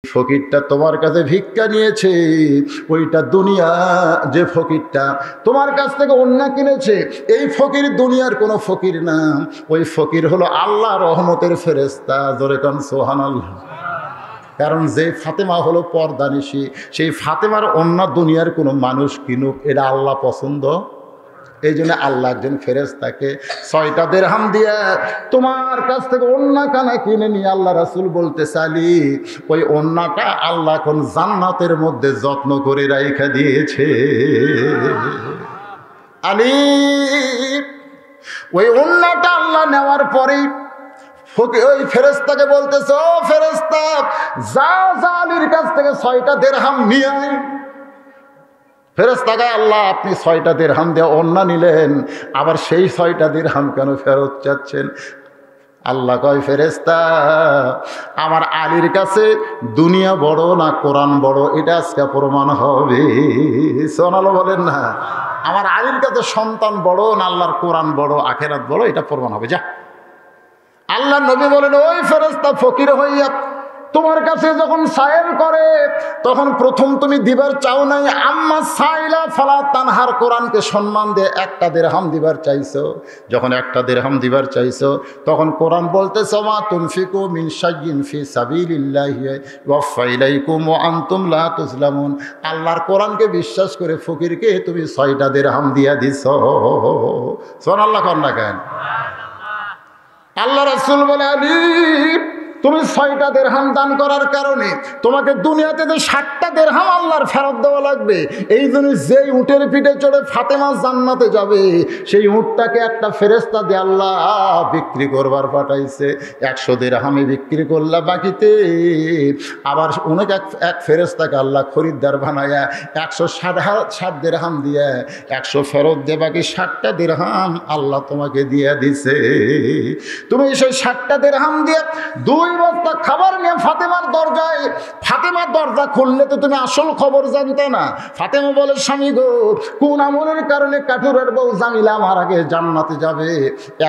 ফকিরটা তোমার কাছে ভিক্ষা নিয়েছে, ওইটা দুনিয়া যে ফকিরটা তোমার কাছ থেকে অন্য কিনেছে, এই ফকির দুনিয়ার কোনো ফকির না, ওই ফকির হলো আল্লাহ রহমতের ফেরেশতা। জোরে কান সুবহানাল্লাহ। কারণ যে ফাতেমা হলো পর্দানিশী, সেই ফাতেমার অন্য দুনিয়ার কোনো মানুষ কিনুক, এটা আল্লাহ পছন্দ। এই জন্য আল্লাহ একজন ফেরেশতাকে 6টা দিরহাম দিয়ে তোমার কাছ থেকে ওন্না কানা কিনে নিয়ে আল্লাহ রাসূল বলতে চালি, ওই ওন্নাটা আল্লাহ এখন জান্নাতের মধ্যে যত্ন করে রাইখা দিয়েছে। আলী ওই ওন্নাটা আল্লাহ নেওয়ার পরেই ওই ফেরেশতাকে বলতেছে, ও ফেরেশতা, যা যা আলীর কাছ থেকে 6টা দিরহাম নিয়ে আয়। ফেরেশতাকে আল্লাহ আপনি 6টা দিরহাম দিয়ে ওন্না নিলেন, আবার সেই 6টা দিরহাম কেন ফেরত চাচ্ছেন? আল্লাহ কয়, ফেরেশতা, আমার আলীর কাছে দুনিয়া বড় না কোরআন বড়, এটা আজকে প্রমাণ হবে। সোনালো বলেন না, আমার আলীর কাছে সন্তান বড় না আল্লাহর কোরআন বড়, আখেরাত বড়, এটা প্রমাণ হবে। যা। আল্লাহ নবী বলেন, ওই ফেরেশতা ফকির হইয়া তোমার কাছে যখন সায়েল করে তখন প্রথম তুমি দিবার চাও নাই, আম্মা সাইলা ফালা তানহার, কোরআনকে সম্মান দিয়ে 1টা দিরহাম দিবার চাইছো। যখন 1টা দিরহাম দিবার চাইছো তখন কোরআন বলতেছে, মা তুনফিকু মিন শাইইন ফি সাবিলিল্লাহি ওয়াফা ইলাইকুম ওয়া আনতুম লা তুজলামুন। আল্লাহর কোরআনকে বিশ্বাস করে ফকিরকে তুমি 6টা দিরহাম দিয়া দিছো। সুবহানাল্লাহ। কোন না কেন? আল্লাহ রাসূল বলে, আলী তুমি 6টা দিরহাম দান করার কারণে তোমাকে দুনিয়াতে তো 60টা দিরহাম আল্লাহর ফেরত দেওয়া লাগবে। এই জন্য যেই উটের পিঠে চড়ে ফাতেমা জান্নাতে যাবে, সেই উটটাকে একটা ফেরেশতা দিয়ে আল্লাহ বিক্রি করবার পাঠাইছে। 100 দিরহামে বিক্রি করলা, বাকিতে আবার অনেক এক ফেরেশতাকে আল্লাহ খরিদ্দার বানায়া 160 দিরহাম দিয়ে 100 ফেরত দিয়ে বাকি 60টা দিরহাম আল্লাহ তোমাকে দিয়ে দিছে। তুমি সেই 60টা দিরহাম দিয়ে 2 বস্তা খাবার নিয়ে ফাতেমার দরজায়, ফাতেমার দরজা খুললে তো তুমি আসল খবর জানতে না। ফাতেমা বলে, স্বামী গো, কোন আমলের কারণে কাঠুরের বউ জামিলা আমার আগে জান্নাতে যাবে,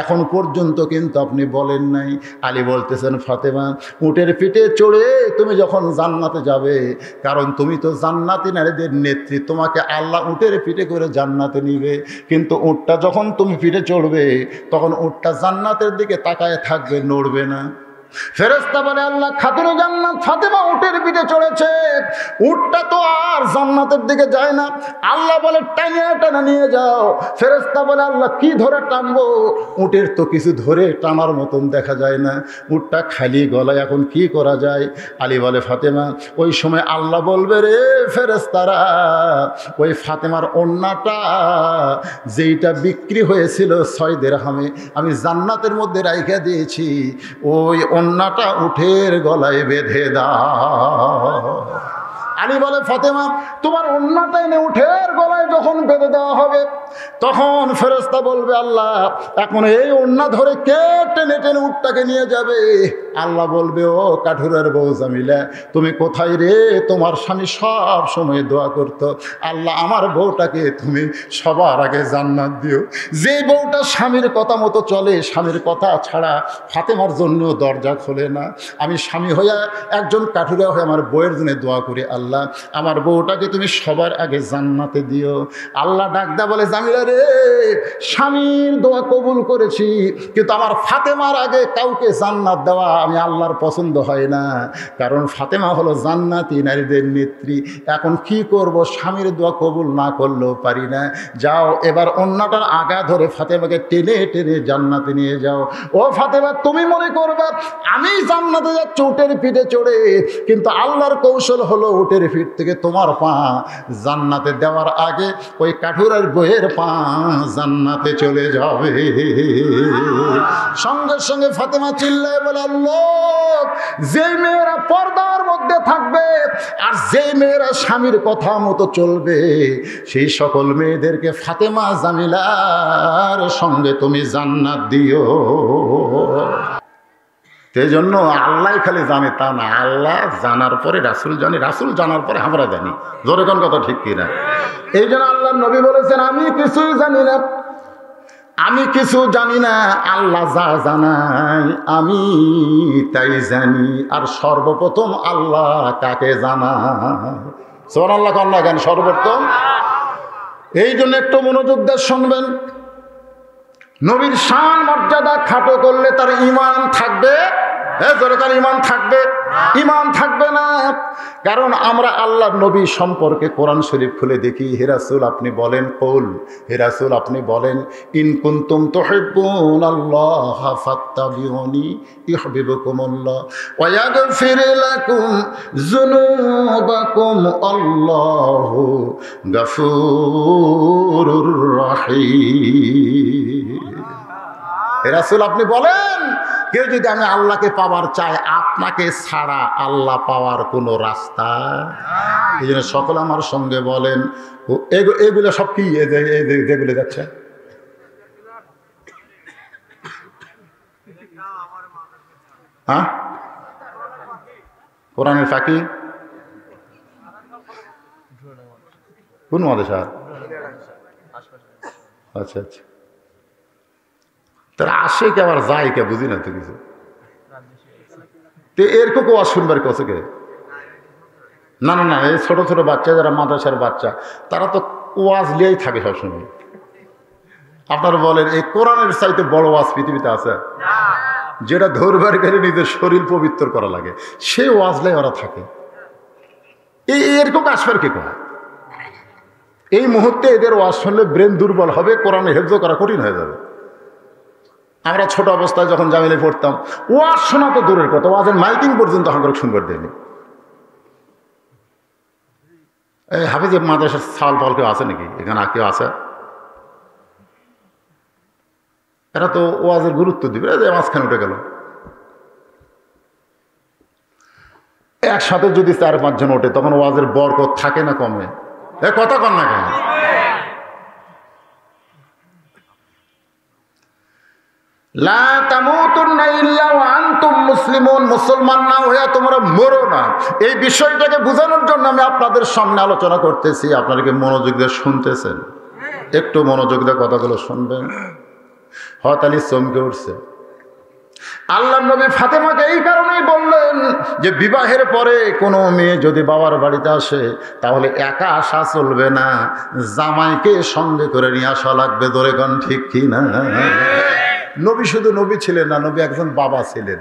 এখন পর্যন্ত কিন্তু আপনি বলেন নাই। আলী বলতেছেন, ফাতেমা উটের পিঠে চড়ে তুমি যখন জান্নাতে যাবে, কারণ তুমি তো জান্নাতি নারীদের নেত্রী, তোমাকে আল্লাহ উটের পিঠে করে জান্নাতে নিবে, কিন্তু উটটা যখন তুমি পিঠে চড়বে তখন উটটা জান্নাতের দিকে তাকায় থাকবে, নড়বে না। ফেরেশতা বলে, আল্লাহ খাতুনে জান্নাত ফাতেমা উটের পিঠে চড়েছে, উটটা তো আর জান্নাতের দিকে যায় না। আল্লাহ বলে, টানা নিয়ে যাও। ফেরেশতা বলে, আল্লাহ কি ধরে টানবো? উটের তো কিছু ধরে টানার মতন দেখা যায় না, উটটা খালি গলায়, এখন কি করা যায়? আলী বলে, ফাতেমা, ওই সময় আল্লাহ বলবে, রে ফেরেশতারা, ওই ফাতেমার ওন্নাটা যেইটা বিক্রি হয়েছিল 6 দিরহামে, আমি জান্নাতের মধ্যে রাইখা দিয়েছি, ওই ওন্নাটা উটের গলায় বেঁধে দাও। আলী বলে, ফাতেমা, তোমার ওন্নাটা এনে উটের গলায় যখন বেঁধে দেওয়া হবে তখন ফেরেশতা বলবে, আল্লাহ এখন এই ওন্না ধরে কে টেনে টেনে উটটাকে নিয়ে যাবে? আল্লাহ বলবে, ও কাঠুরের বউ জামিলা, তুমি কোথায় রে? তোমার স্বামী সব সময় দোয়া করতো, আল্লাহ আমার বউটাকে তুমি সবার আগে জান্নাত দিও। যে বউটা স্বামীর কথা মতো চলে, স্বামীর কথা ছাড়া ফাতেমার জন্য দরজা খোলে না, আমি স্বামী হইয়া একজন কাঠুরা হয়ে আমার বউয়ের জন্য দোয়া করি, আল্লাহ আমার বউটাকে তুমি সবার আগে জান্নাতে দিও। আল্লাহ ডাকদা বলে, জামিলা রে, স্বামীর দোয়া কবুল করেছি, কিন্তু আমার ফাতেমার আগে কাউকে জান্নাত দেওয়া আমি আল্লাহর পছন্দ হয় না, কারণ ফাতেমা হলো জান্নাতি নারীদের নেত্রী। এখন কি করব? স্বামীর দোয়া কবুল না করলেও পারি না। যাও এবার ওন্নাটার আগা ধরে ফাতেমাকে টেনে টেনে জান্নাতে নিয়ে যাও। ও ফাতেমা, তুমি মনে করবে আমি জান্নাতে যাচ্ছি উটের পিঠে চড়ে, কিন্তু আল্লাহর কৌশল হলো উটের পিঠ থেকে তোমার পা জান্নাতে দেওয়ার আগে ওই কাঠুরের বইয়ের পা জান্নাতে চলে যাবে। সঙ্গে সঙ্গে ফাতেমা চিল্লায় বলে, আল্লাহ, যে মেয়েরা পর্দার মধ্যে থাকবে আর যে মেয়েরা স্বামীর কথা মতো চলবে, সেই সকল মেয়েদেরকে ফাতেমা জামিলার সঙ্গে তুমি জান্নাত দিও। সেই জন্য আল্লাহ খালি জানে তা না, আল্লাহ জানার পরে রাসূল জানে, রাসূল জানার পরে আমরা জানি। জোরে কোন কথা ঠিক কিনা? এই জন্য আল্লাহ নবী বলেছেন, আমি কিছুই জানি না, আমি কিছু জানি না, আল্লাহ যা জানাই আমি তাই জানি। আর সর্বপ্রথম আল্লাহ কাকে জানায়? সুবহানাল্লাহ কন্যা গান সর্বপ্রথম। এই জন্য একটু মনোযোগ দিয়ে শুনবেন। নবীর শান মর্যাদা খাটো করলে তার ঈমান থাকবে? দরকার ঈমান থাকবে? ঈমান থাকবে না। কারণ আমরা আল্লাহর নবী সম্পর্কে কোরআন শরীফ খুলে দেখি, হে রাসূল আপনি বলেন, কুল, হে রাসূল আপনি বলেন, ইন কুনতুম তুহিব্বুনাল্লাহ ফাত্তাবিউনি ইউহিব্বুকুমুল্লাহ ওয়া ইয়াগফির লাকুম যুনুবাকুম আল্লাহু গফুরুর রহিম। হে রাসূল আপনি বলেন, কেউ যদি আমি আল্লাহকে পাওয়ার চায়, আপনাকে ছাড়া আল্লাহ পাওয়ার কোনো রাস্তা? এই জন্য সকল আমার সঙ্গে বলেন, এগুলো সব কি যেগুলো যাচ্ছে? হ্যাঁ, কোরআনের ফাঁকি? কোন মাদ্রাসা? আচ্ছা আচ্ছা, তারা আসে কে আবার যায় কে বুঝি না তো কিছু। তো এরকম ওয়াজ শুনবার কাছে কে? না না না, এই ছোট ছোট বাচ্চা যারা মাদ্রাসার বাচ্চা, তারা তো ওয়াজ লিয়েই থাকে সবসময়। আপনারা বলেন, এই কোরআনের চাইতে বড় ওয়াজ পৃথিবীতে আছে? যেটা ধরবার গেলে নিজের শরীর পবিত্র করা লাগে, সেই ওয়াজ লাই ওরা থাকে। এরকম আসবার কে কয়? এই মুহূর্তে এদের ওয়াজ শুনলে ব্রেন দুর্বল হবে, কোরআনে হেফজ করা কঠিন হয়ে যাবে। আমরা ছোট অবস্থায় যখন জামিলে পড়তাম, ওয়াজ শোনা তো দূরের কথা, ওয়াজের মাইকিং পর্যন্ত আমরা শুনবার দেয়নি। এই হাফিজ মাদ্রাসার সাল ফল কেউ আছে নাকি এখানে? কেউ আছে? এরা তো ওয়াজের গুরুত্ব দিবে, মাঝখানে উঠে গেল। একসাথে যদি 4-5 জন ওঠে, তখন ওয়াজের বরকত থাকে না কমে? কথা কন না কেন? লা তামুতুন্না ইল্লা ওয়া আনতুম মুসলিমুন, মুসলমান না হয়ে তোমরা মরো না। এই বিষয়টাকে বোঝানোর জন্য আমি আপনাদের সামনে আলোচনা করতেছি। আপনারা কি মনোযোগ দিয়ে শুনতেছেন? একটু মনোযোগ দিয়ে কথাগুলো শুনবেন। হযরত আলী চমকে উঠছে। আল্লাহর নবী ফাতেমাকে এই কারণেই বললেন যে বিবাহের পরে কোনো মেয়ে যদি বাবার বাড়িতে আসে, তাহলে একা আসা চলবে না, জামাইকে সঙ্গে করে নিয়ে আসা লাগবে। ধরে কোন ঠিক কি না? নবী শুধু নবী ছিলেন না, নবী একজন বাবা ছিলেন।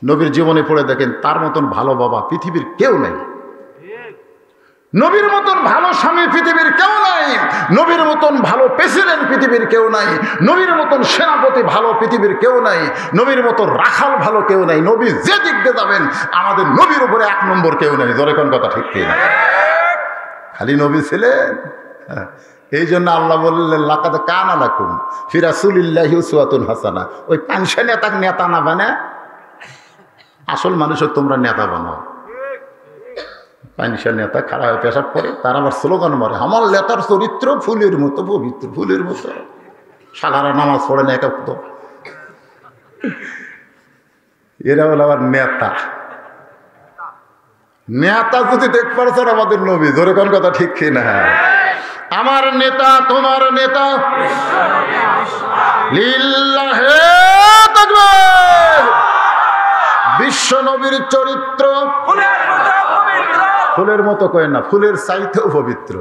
নবীর জীবনে পড়ে দেখেন, তার মতন ভালো বাবা পৃথিবীর কেউ নেই। নবীর মতন ভালো স্বামী পৃথিবীর কেউ নাই। নবীর মতন ভালো প্রেসিডেন্ট পৃথিবীর কেউ নাই। নবীর মতন সেনাপতি ভালো পৃথিবীর কেউ নাই। নবীর মতন রাখাল ভালো কেউ নাই। নবী যে দিক দিয়ে যাবেন, আমাদের নবীর উপরে 1 নম্বর কেউ নাই। ধরে কোন কথা ঠিক কি না? খালি নবী ছিলেন। এই জন্য আল্লাহ বললেন, লাকাদ কানা লাকুম ফি রাসূলিল্লাহি উসওয়াতুন হাসানা। ওই পাঁচশা নেতা নেতা না বানা, আসল মানুষের তোমরা নেতা বানাও। পাঁচশা নেতা খাড়া হয়ে পেশাব করে, তার আবার স্লোগান মারে, আমার নেতার চরিত্র ফুলের মতো পবিত্র, ফুলের মতো। সাধারণ নামাজ পড়ে না একা তো, এরা হলো আবার নেতা। নেতা যদি দেখ পারছেন আমাদের নবী। ধরে কোন কথা ঠিক কি না? আমার নেতা, তোমার নেতা, লিল্লাহে তাকবীর। বিশ্ব নবীর চরিত্র ফুলের মতো কয় না, ফুলের চাইতেও পবিত্র।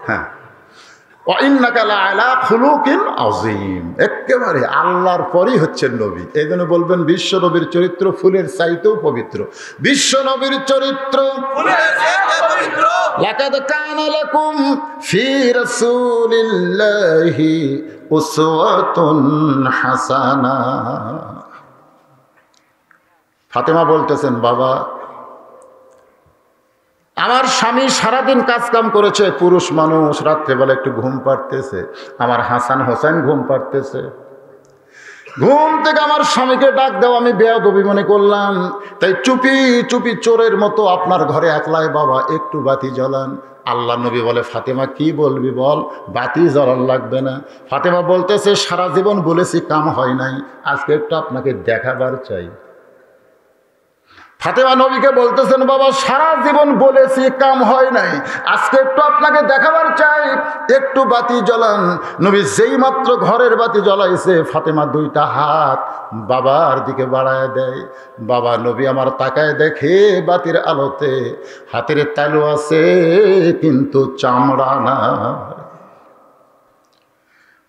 হ্যাঁ, ওয়াইন্নাকা লাআলা খুলুকিন আযীম। একেবারে আল্লাহর পরই হচ্ছেন নবী। এই জন্য বলবেন, বিশ্ব নবীর চরিত্র ফুলের চাইতেও পবিত্র। বিশ্ব নবীর চরিত্র ফুলের চাইতেও পবিত্র। লাকাদ কানা লাকুম ফি রাসূলিল্লাহি উসওয়াতুন হাসানা। ফাতেমা বলতেছেন, বাবা, আমার স্বামী সারাদিন কাজ কাম করেছে, পুরুষ মানুষ, রাত্রেবেলা একটু ঘুম পাড়তেছে। আমার হাসান হোসেন ঘুম পাড়তেছে। ঘুম থেকে আমার স্বামীকে ডাক দাও, আমি বেয়াদবি মনে করলাম, তাই চুপি চুপি চোরের মতো আপনার ঘরে একলাই বাবা একটু বাতি জ্বালান। আল্লাহ নবী বলে, ফাতেমা কি বলবি বল, বাতি জ্বালান লাগবে না। ফাতেমা বলতেছে, সারা জীবন বলেছি কাম হয় নাই, আজকে একটু আপনাকে দেখাবার চাই। ফাতেমা নবীকে বলতেছেন, বাবা সারা জীবন বলেছি, কাম হয় নাই, আজকে একটু আপনাকে দেখাবার চাই, একটু বাতি জ্বলান। নবী যেই মাত্র ঘরের বাতি জ্বলাইছে, ফাতেমা দুইটা হাত বাবার দিকে বাড়ায় দেয়। বাবা নবী আমার তাকায় দেখে বাতির আলোতে হাতের তালু আছে, কিন্তু চামড়া না।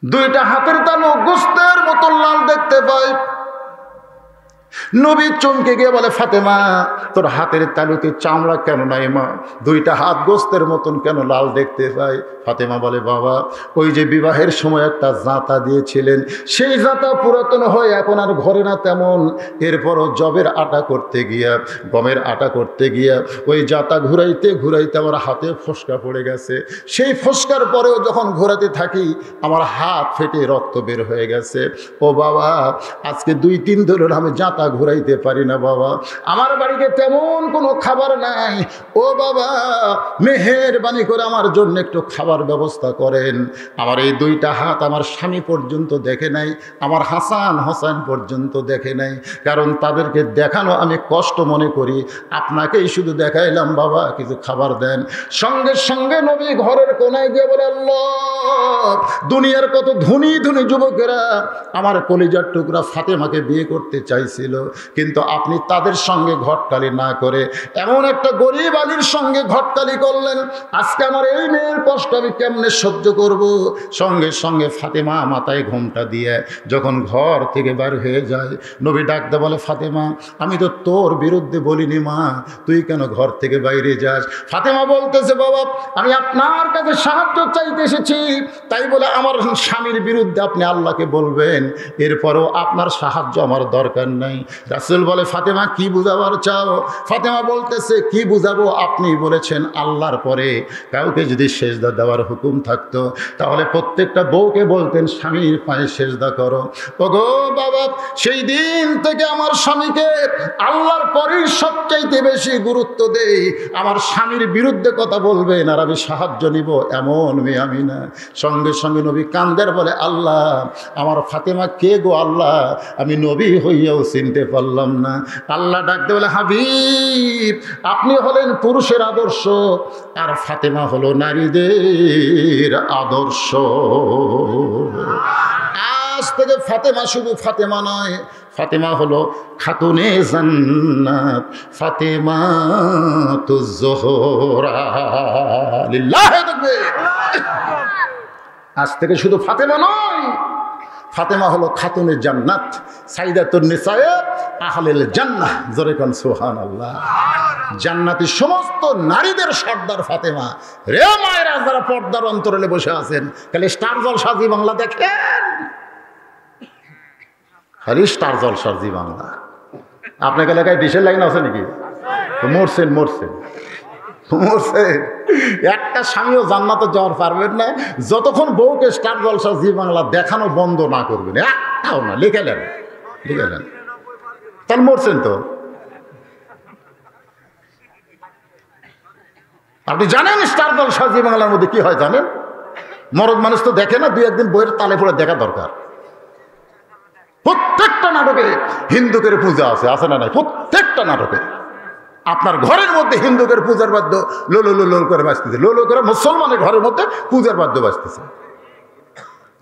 দুইটা হাতের তালু গোস্তের মতো লাল দেখতে পায়। নবী চমকে গিয়ে বলে, ফাতেমা তোর হাতের তালুতে চামড়া কেন নাই মা? দুইটা হাত গোস্তের মতন কেন লাল দেখতে পাই? ফাতেমা বলে, বাবা ওই যে বিবাহের সময় একটা জাঁতা দিয়েছিলেন, সেই জাঁতা পুরাতন হয়ে এখন আর ঘরে না তেমন। এরপরও জবের আটা করতে গিয়া, গমের আটা করতে গিয়া ওই জাঁতা ঘুরাইতে ঘুরাইতে আমার হাতে ফোসকা পড়ে গেছে। সেই ফোসকার পরেও যখন ঘোরাতে থাকি আমার হাত ফেটে রক্ত বের হয়ে গেছে। ও বাবা আজকে 2-3 দিন ধরে আমি জাঁতা ঘুরাইতে পারি না বাবা, আমার বাড়িতে তেমন কোনো খাবার নাই। ও বাবা মেহেরবানি করে আমার জন্য একটু খাবার ব্যবস্থা করেন। আমার এই দুইটা হাত আমার স্বামী পর্যন্ত দেখে নাই, আমার হাসান হোসেন পর্যন্ত দেখে নাই, কারণ তাদেরকে দেখানো আমি কষ্ট মনে করি, আপনাকেই শুধু দেখাইলাম বাবা কিছু খাবার দেন। সঙ্গে সঙ্গে নবী ঘরের কোনায় গিয়ে বলে, আল্লাহ দুনিয়ার কত ধনী ধনী যুবকেরা আমার কলিজার টুকরা ফাতেমাকে বিয়ে করতে চাইছিল, কিন্তু আপনি তাদের সঙ্গে ঘটকালি না করে এমন একটা গরিব আলীর সঙ্গে ঘটকালি করলেন। আজকে আমার এই মেয়ের কষ্ট আমি কেমনে সহ্য করব? সঙ্গে সঙ্গে ফাতেমা মাথায় ঘোমটা দিয়ে যখন ঘর থেকে বার হয়ে যায়, নবী ডাকতে বলে, ফাতেমা আমি তো তোর বিরুদ্ধে বলিনি মা, তুই কেন ঘর থেকে বাইরে যাস? ফাতেমা বলতেছে, বাবা আমি আপনার কাছে সাহায্য চাইতে এসেছি, তাই বলে আমার স্বামীর বিরুদ্ধে আপনি আল্লাহকে বলবেন? এরপরও আপনার সাহায্য আমার দরকার নাই। রাসূল বলে, ফাতেমা কি বুঝাবার চাও? ফাতেমা বলতেছে, কি বুঝাবো? আপনি বলেছেন আল্লাহর পরে কাউকে যদি সেজদা দেওয়ার হুকুম থাকতো তাহলে প্রত্যেকটা বউকে বলতেন স্বামীর পায়ে সেজদা করো। ওগো বাবা সেই দিন থেকে আমার স্বামীকে আল্লাহর পরেই সবচাইতে বেশি গুরুত্ব দেই। আমার স্বামীর বিরুদ্ধে কথা বলবেন আর আমি সাহায্য নিব, এমন মেয়ে আমি না। সঙ্গে সঙ্গে নবী কান্দের বলে, আল্লাহ আমার ফাতেমা কে গো আল্লাহ, আমি নবী হইয়াও চিনতে পারলাম না। আল্লাহ ডাকতে বলে, হাবিব আপনি হলেন পুরুষের আদর্শ আর ফাতেমা হলো নারীদের আদর্শ। আজ থেকে ফাতেমা শুধু ফাতেমা নয়, ফাতেমা হলো খাতুনে জান্নাত, ফাতেমা তো জোহরা। লিল্লাহি তাকবীর। আজ থেকে শুধু ফাতেমা নয়, ফাতেমা হলো খাতুনে জান্নাত, সাইদাতুন নিসায়ে আহলিল জান্নাহ। জোরে কোন সুবহানাল্লাহ। জান্নাতি সমস্ত নারীদের সর্দার ফাতেমা। রে মায়েরা যারা পর্দার অন্তরালে বসে আছেন, খালি স্টার জলসা জি বাংলা দেখেন, খালি স্টার জলসা জি বাংলা। আপনার এলাকায় ডিশের লাইন আছে নাকি? মরছেন মরছেন মরছেন। একটা স্বামীও জান্নাতে যাওয়ার পারবেন না যতক্ষণ বউকে স্টার জলসা জি বাংলা দেখানো বন্ধ না করবেন, একটাও না। লিখে নেন তাহলে মরছেন তো। আপনি জানেন স্টার জলসা জি বাংলার মধ্যে কি হয় জানেন? মরদ মানুষ তো দেখে না, 2-1 দিন বইয়ের তালে পড়ে দেখা দরকার। প্রত্যেকটা নাটকে হিন্দুকের পূজা আছে না নাই? প্রত্যেকটা নাটকে আপনার ঘরের মধ্যে হিন্দুকের পূজার বাদ্য লোলো লোল করে বাজতেছে, লোলো করে মুসলমানের ঘরের মধ্যে পূজার বাদ্য বাজতেছে।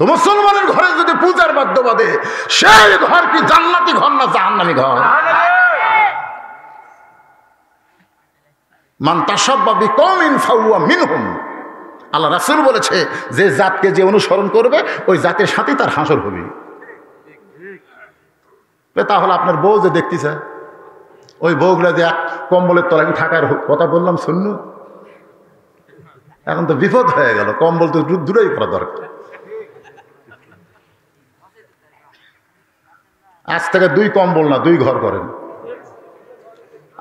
তো মুসলমানের ঘরে যদি পূজার বাদ্য বাজে, সেই ঘর কি জান্নাতি ঘর না জাহান্নামী ঘর? মান তাশাব্বা বিকওমিন ফাহুয়া মিনহুম। আল্লাহ রাসূল বলেছে, যে জাতকে যে অনুসরণ করবে ওই জাতের সাথে তার হাসর হবে। তাহলে আপনার বউ যে দেখতেছে, ওই বউগুলা যে এক কম্বলের তলায় থাকার কথা বললাম শুনল, এখন তো বিপদ হয়ে গেল। কম্বল তো দূরেই করা দরকার। আজ থেকে 2 কম্বল না 2 ঘর করেন।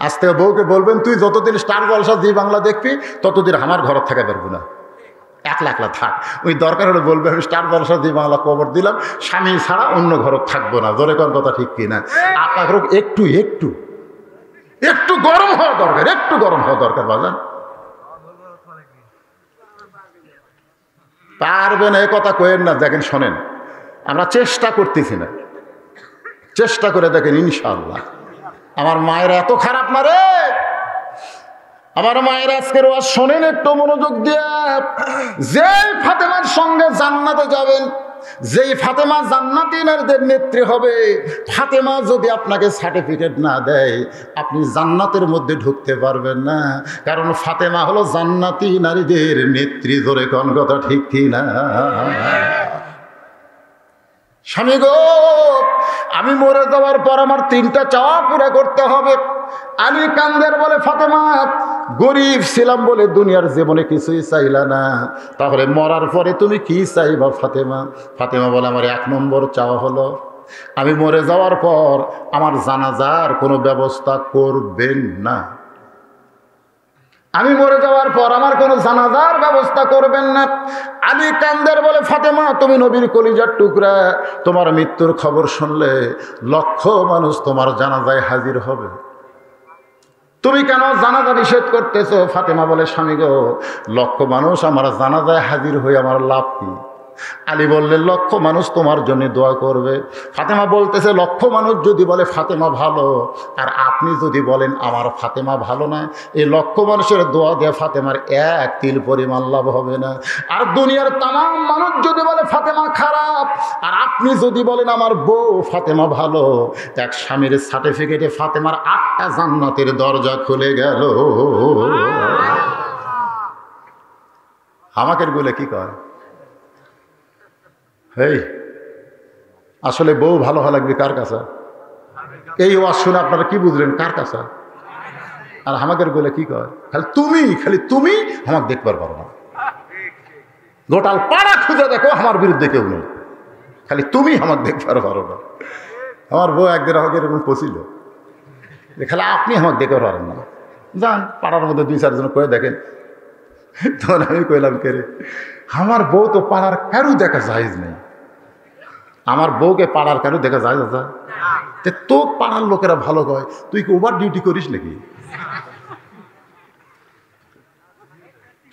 আজ থেকে বউকে বলবেন, তুই যতদিন স্টার জলসা জি বাংলা দেখবি ততদিন আমার ঘর থাকা পারবো না, একলা একলা থাক। ওই দরকার হলে বলবে আমি স্টার জলসা জি বাংলা কবর দিলাম, স্বামী ছাড়া অন্য ঘর থাকবো না। জোরে কোন কথা ঠিক কিনা? আপনার একটু একটু একটু গরম হওয়া দরকার, একটু গরম হওয়া দরকার। বাজান পারবেন এ কথা কয়েন না। দেখেন শোনেন, আমরা চেষ্টা করতেছি না, চেষ্টা করে দেখেন ইনশাআল্লাহ আমার মায়েরা এত খারাপ না রে। আমার মায়ের আজকের ওয়াজ শোনেন একটু মনোযোগ দিয়ে। যেই ফাতেমার সঙ্গে জান্নাতে যাবেন, যেই ফাতেমা জান্নাতীদের নেত্রী হবে, ফাতেমা যদি আপনাকে সার্টিফিকেট না দেয় আপনি জান্নাতের মধ্যে ঢুকতে পারবেন না। কারণ ফাতেমা হলো জান্নাতি নারীদের নেত্রী। ধরে কোন কথা ঠিক কি না? স্বামী গো, আমি মরে যাওয়ার পর আমার 3টা চাওয়া পুরা করতে হবে। আলী কান্দের বলে, ফাতেমা গরিব ছিলাম বলে দুনিয়ার জীবনে কিছুই চাইলা না, তাহলে মরার পরে তুমি কি চাইবা ফাতেমা? ফাতেমা বলে, আমার 1 নম্বর চাওয়া হলো আমি মরে যাওয়ার পর আমার জানাজার কোনো ব্যবস্থা করবেন না। আমি মরে যাওয়ার পর আমার কোনো জানাজার ব্যবস্থা করবেন না। আলী কান্দের বলে, ফাতেমা তুমি নবীর কলিজার টুকরা, তোমার মৃত্যুর খবর শুনলে লক্ষ মানুষ তোমার জানাজায় হাজির হবে, তুমি কেন জানাজা নিষেধ করতেছো? ফাতেমা বলে, স্বামী গো, লক্ষ মানুষ আমার জানাজায় হাজির হয়ে আমার লাভ কি? আলী বললেন, লক্ষ মানুষ তোমার জন্য দোয়া করবে। ফাতেমা বলতেছে, লক্ষ মানুষ যদি বলে ফাতেমা ভালো, আর আপনি যদি বলেন আমার ফাতেমা ভালো না, এই লক্ষ মানুষের দোয়া দিয়ে ফাতেমার 1 তিল পরিমাণ লাভ হবে না। আর দুনিয়ার তামাম মানুষ যদি বলে ফাতেমা খারাপ, আর আপনি যদি বলেন আমার বউ ফাতেমা ভালো, এক স্বামীর সার্টিফিকেটে ফাতেমার 8টা জান্নাতের দরজা খুলে গেল। আমাকে বলে কি কয়, এই আসলে বউ ভালো হওয়া লাগবে কার কাছে? এই ওয়াজ শুনে আপনারা কি বুঝলেন? কার কাছে? আর আমাকে বলে কি কয়, খালি তুমি আমাকে দেখবার পারো না। গোটাল পাড়া খুঁজে দেখো আমার বিরুদ্ধে কেউ নেই, খালি তুমি আমাকে দেখবার পারো না। আমার বউ একদিন আমাকে এরকম পছিল, খালি আপনি আমাকে দেখতে পারেন না, যান পাড়ার মধ্যে 2-4 জন কয়ে দেখেন। তখন আমি কইলাম, কে রে, আমার বউ তো পাড়ার কারু দেখা জায়েজ নেই। আমার বউকে পাড়ার কারু দেখা যায় না? তো পাড়ার লোকেরা ভালো কয়, তুই কি ওভার ডিউটি করিস নাকি?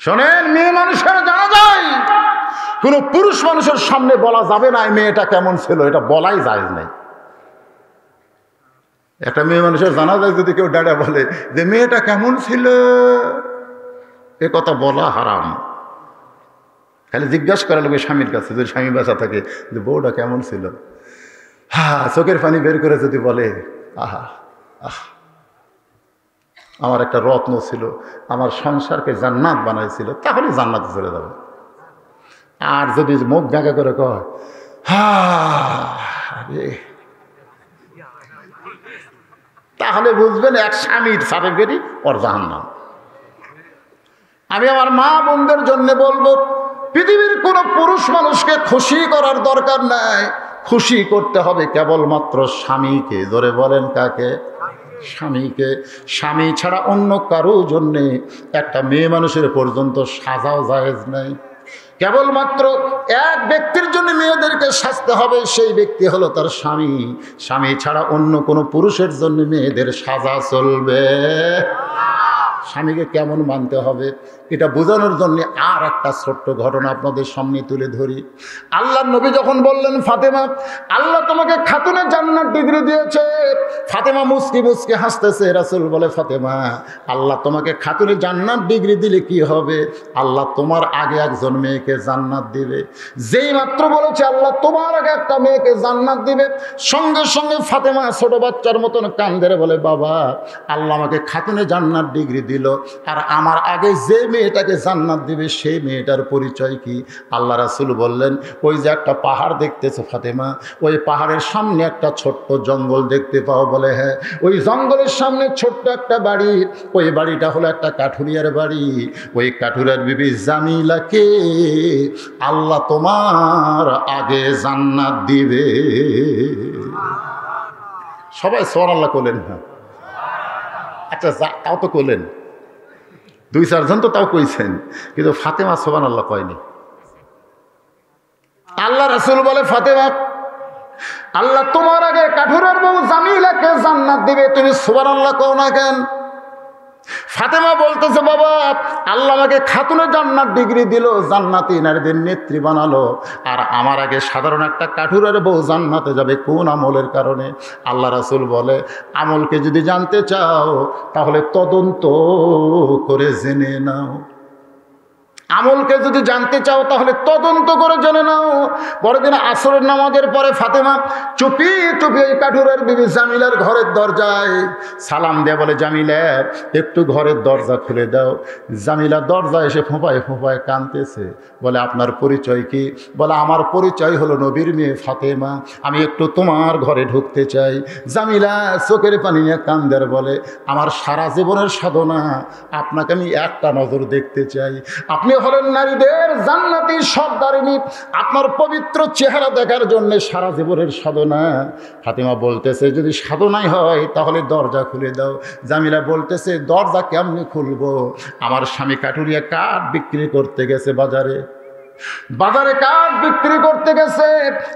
শোনেন, মেয়ে মানুষের জানা যায়, কোন পুরুষ মানুষের সামনে বলা যাবে না মেয়েটা কেমন ছিল, এটা বলাই জায়েজ নাই। একটা মেয়ে মানুষের জানা যায় যদি কেউ ডাড়া বলে যে মেয়েটা কেমন ছিল, এ কথা বলা হারাম। খালি জিজ্ঞাসা করা লোকের স্বামীর কাছে, যদি স্বামী বাসা থাকে, যে বউটা কেমন ছিল, চোখের পানি বের করে যদি বলে, আহা আহ আমার একটা রত্ন ছিল, আমার সংসারকে জান্নাত বানাইছিল, তাহলে জান্নাতে চলে যাবে। আর যদি মুখ দেখা করে কয়, তাহলে বুঝবেন এক স্বামীর সার্টিফিকেটই ওর জাহান্নাম। আমি আমার মা বোনদের জন্য বলবো, পৃথিবীর কোন পুরুষ মানুষকে খুশি করার দরকার নাই, খুশি করতে হবে কেবলমাত্র স্বামীকে। ধরে বলেন কাকে? স্বামীকে। স্বামী ছাড়া অন্য কারো জন্যে একটা মেয়ে মানুষের পর্যন্ত সাজাও জায়েজ নাই। কেবলমাত্র এক ব্যক্তির জন্য মেয়েদেরকে সাজতে হবে, সেই ব্যক্তি হলো তার স্বামী। স্বামী ছাড়া অন্য কোনো পুরুষের জন্য মেয়েদের সাজা চলবে। স্বামীকে কেমন মানতে হবে এটা বোঝানোর জন্য আর একটা ছোট্ট ঘটনা আপনাদের সামনে তুলে ধরি। আল্লাহর নবী যখন বললেন, ফাতেমা আল্লাহ তোমাকে খাতুনে জান্নাত ডিগ্রি দিয়েছে, ফাতেমা মুস্কি মুস্কি হাসতেছে। রাসূল বলে, ফাতেমা আল্লাহ তোমাকে খাতুনে জান্নাত ডিগ্রি দিলে কি হবে? আল্লাহ তোমার আগে একজন মেয়েকে জান্নাত দিবে। যেই মাত্র বলেছে আল্লাহ তোমার আগে একটা মেয়েকে জান্নাত দিবে, সঙ্গে সঙ্গে ফাতেমা ছোট বাচ্চার মতন কান্দে বলে, বাবা আল্লাহ আমাকে খাতুনে জান্নাত ডিগ্রি দিল, আর আমার আগে যে মেয়েটাকে জান্নাত দিবে সেই মেয়েটার পরিচয় কি? আল্লাহ রাসূল বললেন, ওই যে একটা পাহাড় দেখতেছো ফাতেমা, ওই পাহাড়ের সামনে একটা ছোট্ট জঙ্গল দেখতে পাও? বলে হ্যাঁ। ওই জঙ্গলের সামনে ছোট্ট একটা বাড়ি, ওই বাড়িটা হলো একটা কাঠুরিয়ার বাড়ি। ওই কাঠুরিয়ার বিবি জামিলাকে আল্লাহ তোমার আগে জান্নাত দিবে। সবাই সুবহানাল্লাহ করলেন না? আচ্ছা তাও তো করলেন, 2-4 জন তো তাও কইছেন, কিন্তু ফাতেমা সুবহানাল্লাহ কয়নি। আল্লাহ রাসূল বলে, ফাতেমা আল্লাহ তোমার আগে কাঠুরের বউ জামিলাকে জান্নাত দিবে, তুমি সুবহানাল্লাহ কও না কেন? ফাতেমা বলতেছে, বাবা আল্লাহ আমাকে খাতুনে জান্নাত ডিগ্রি দিল, জান্নাতি নারীদের নেত্রী বানালো, আর আমার আগে সাধারণ একটা কাঠুরের বউ জান্নাতে যাবে কোন আমলের কারণে? আল্লাহ রাসূল বলে, আমলকে যদি জানতে চাও তাহলে তদন্ত করে জেনে নাও। আমলকে যদি জানতে চাও তাহলে তদন্ত করে জেনে নাও। পরদিন আসরের নামাজের পরে ফাতেমা চুপি চুপি এই কাঠুরের বিবি জামিলার ঘরের দরজায় সালাম দিয়ে বলে, জামিলা একটু ঘরের দরজা খুলে দাও। জামিলা দরজা এসে ফোঁপায় ফোঁপায় কাঁদতেছে, বলে আপনার পরিচয় কি? বলে আমার পরিচয় হলো নবীর মেয়ে ফাতেমা, আমি একটু তোমার ঘরে ঢুকতে চাই। জামিলা চোখের পানি নিয়ে কান্দার বলে, আমার সারা জীবনের সাধনা আপনাকে আমি একটা নজর দেখতে চাই, আপনি হলেন নারীদের জান্নাতি সর্দারিনী, আপনার পবিত্র চেহারা দেখার জন্য সারা জীবনের সাধনা। ফাতেমা বলতেছে, যদি সাধনাই হয় তাহলে দরজা খুলে দাও। জামিলা বলতেছে, দরজা কেমনি খুলবো? আমার স্বামী কাঠুরিয়া কাঠ বিক্রি করতে গেছে বাজারে, বাজারে কাঠ বিক্রি করতে গেছে,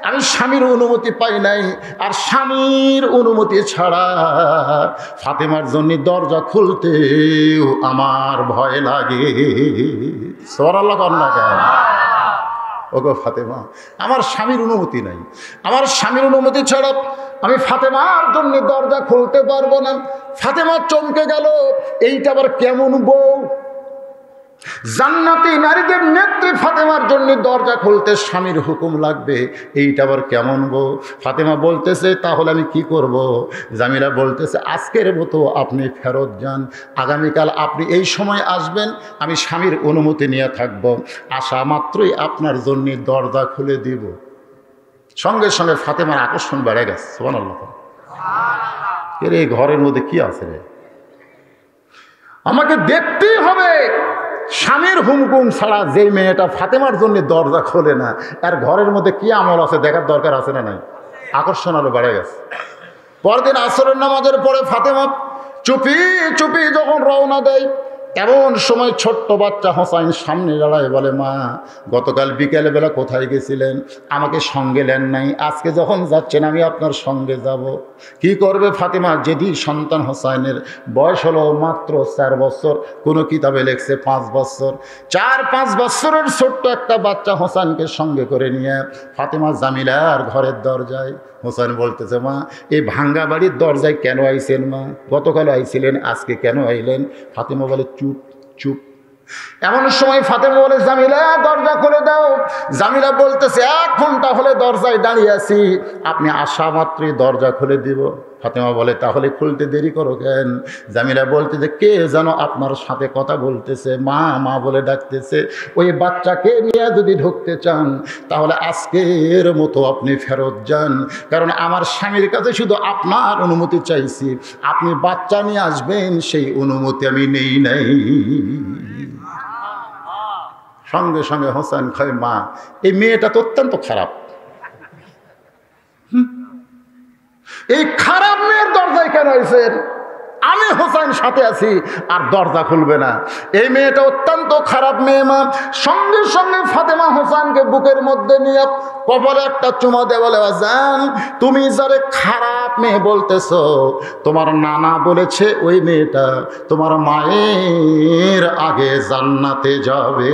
আমি স্বামীর অনুমতি পাই নাই, আর স্বামীর অনুমতি ছাড়া ফাতেমার জন্য দরজা খুলতেও আমার ভয় লাগে। সুবহানাল্লাহ কন্যা কেন? ওগো ফাতেমা, আমার স্বামীর অনুমতি নাই, আমার স্বামীর অনুমতি ছাড়া আমি ফাতেমার জন্য দরজা খুলতে পারবো না। ফাতেমা চমকে গেল, এইটা আবার কেমন বউ? জান্নাতি নারীদের নেত্রী ফাতেমার জন্য দরজা খুলতে স্বামীর হুকুম লাগবে, এইটা আবার কেমন বউ? ফাতেমা বলতেছে, তাহলে আমি কি করব? জামিলা বলতেছে, আজকের মতো আপনি ফেরত যান, আগামীকাল আপনি এই সময় আসবেন, আমি স্বামীর অনুমতি নিয়ে থাকব, আসা মাত্রই আপনার জন্য দরজা খুলে দিব। সঙ্গে সঙ্গে ফাতেমার আকর্ষণ বেড়ে গেছে। সুবহানাল্লাহ। এর এই ঘরের মধ্যে কি আছে রে? আমাকে দেখতেই হবে। স্বামীর হুকুম ছাড়া যে মেয়েটা ফাতেমার জন্য দরজা খোলে না, আর ঘরের মধ্যে কি আমল আছে দেখার দরকার আছে না নাই? আকর্ষণ আরো বেড়ে গেছে। পরদিন আসরের নামাজের পরে ফাতেমা চুপি চুপি যখন রওনা দেয়, এমন সময় ছোট্ট বাচ্চা হোসাইন সামনে দাঁড়ায়, বলে, মা গতকাল বিকেলবেলা কোথায় গেছিলেন? আমাকে সঙ্গে নেন নাই, আজকে যখন যাচ্ছেন আমি আপনার সঙ্গে যাব। কি করবে ফাতেমা? যেদি সন্তান হোসাইনের বয়স হলো মাত্র 4 বছর, কোনো কিতাবে লেখছে 5 বছর। 4-5 বছরের ছোট্ট একটা বাচ্চা হোসাইনকে সঙ্গে করে নিয়ে ফাতেমা জামিলার ঘরের দরজায়। হোসেন বলতেছে, মা এই ভাঙ্গা বাড়ির দরজায় কেন আইছেন? মা গতকাল আইছিলেন, আজকে কেন আইলেন? ফাতেমা বলে, চুপ চুপ। এমন সময় ফাতেমা বলে, জামিলা দরজা খুলে দাও। জামিলা বলতেছে, 1 ঘন্টা হলে দরজায় দাঁড়িয়ে আছি, আপনি আসা মাত্রই দরজা খুলে দিব। ফাতেমা বলে, তাহলে খুলতে দেরি করো কেন? জামিলা বলতেছে, কে যেন আপনার সাথে কথা বলতেছে, মা মা বলে ডাকতেছে। ওই বাচ্চাকে নিয়ে যদি ঢুকতে চান তাহলে আজকের মতো আপনি ফেরত যান, কারণ আমার স্বামীর কাছে শুধু আপনার অনুমতি চাইছি, আপনি বাচ্চা নিয়ে আসবেন সেই অনুমতি আমি নেই নাই। সঙ্গে সঙ্গে হোসেন কয়, মা এই মেয়েটা তো অত্যন্ত খারাপ, এই খারাপ মেয়ের দরজায় কেন আইছেন? আমি হোসেন সাথে আছি আর দরজা খুলবে না? এই মেয়েটা অত্যন্ত খারাপ মেয়ে। মা সঙ্গে সঙ্গে ফাতেমা হোসেনকে বুকের মধ্যে নিয়ে কপালে একটা চুমা দিয়ে বলে, বাজান তুমি যারে খারাপ মেয়ে বলতেছো, তোমার নানা বলেছে ওই মেয়েটা তোমার মায়ের আগে জান্নাতে যাবে।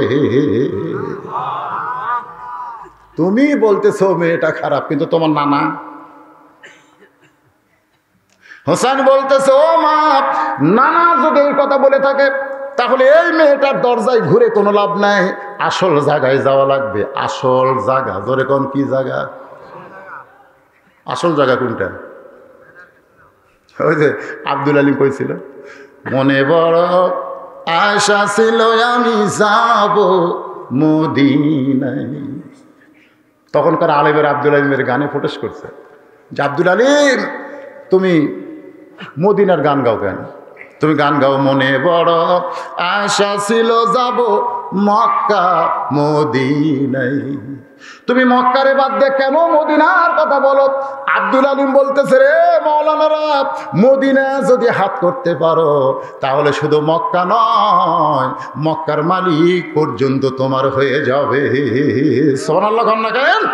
তুমি বলতেছো মেয়েটা খারাপ, কিন্তু তোমার নানা। হোসেন বলতেছে, ও মা, নানা যদি এই কথা বলে থাকে তাহলে এই মেয়েটার দরজায় ঘুরে কোনো লাভ নাই, আসল জায়গায় যাওয়া লাগবে। আসল জায়গা জোরে কোন? কি জায়গা? আসল জায়গা কোনটা? ওই যে আব্দুল আলিম কইছিল, মনে বড় আশা ছিল আমি যাব মদিনায়। তখনকার আলেমের আব্দুল আলিমের গানে ফুটেস করছে যে, আব্দুল আলিম তুমি মদিনার গান গাও কেন? তুমি গান গাও, মনে বড় আশা ছিল যাব মক্কা মদিনায়। তুমি মক্কারে বাদ দিয়ে কেন মদিনার কথা বলো? আব্দুল আলিম বলতেছে, রে মাওলানারা, মদিনা যদি হাত করতে পারো তাহলে শুধু মক্কা নয়, মক্কার মালিক পর্যন্ত তোমার হয়ে যাবে। সুবহানাল্লাহ না কেন?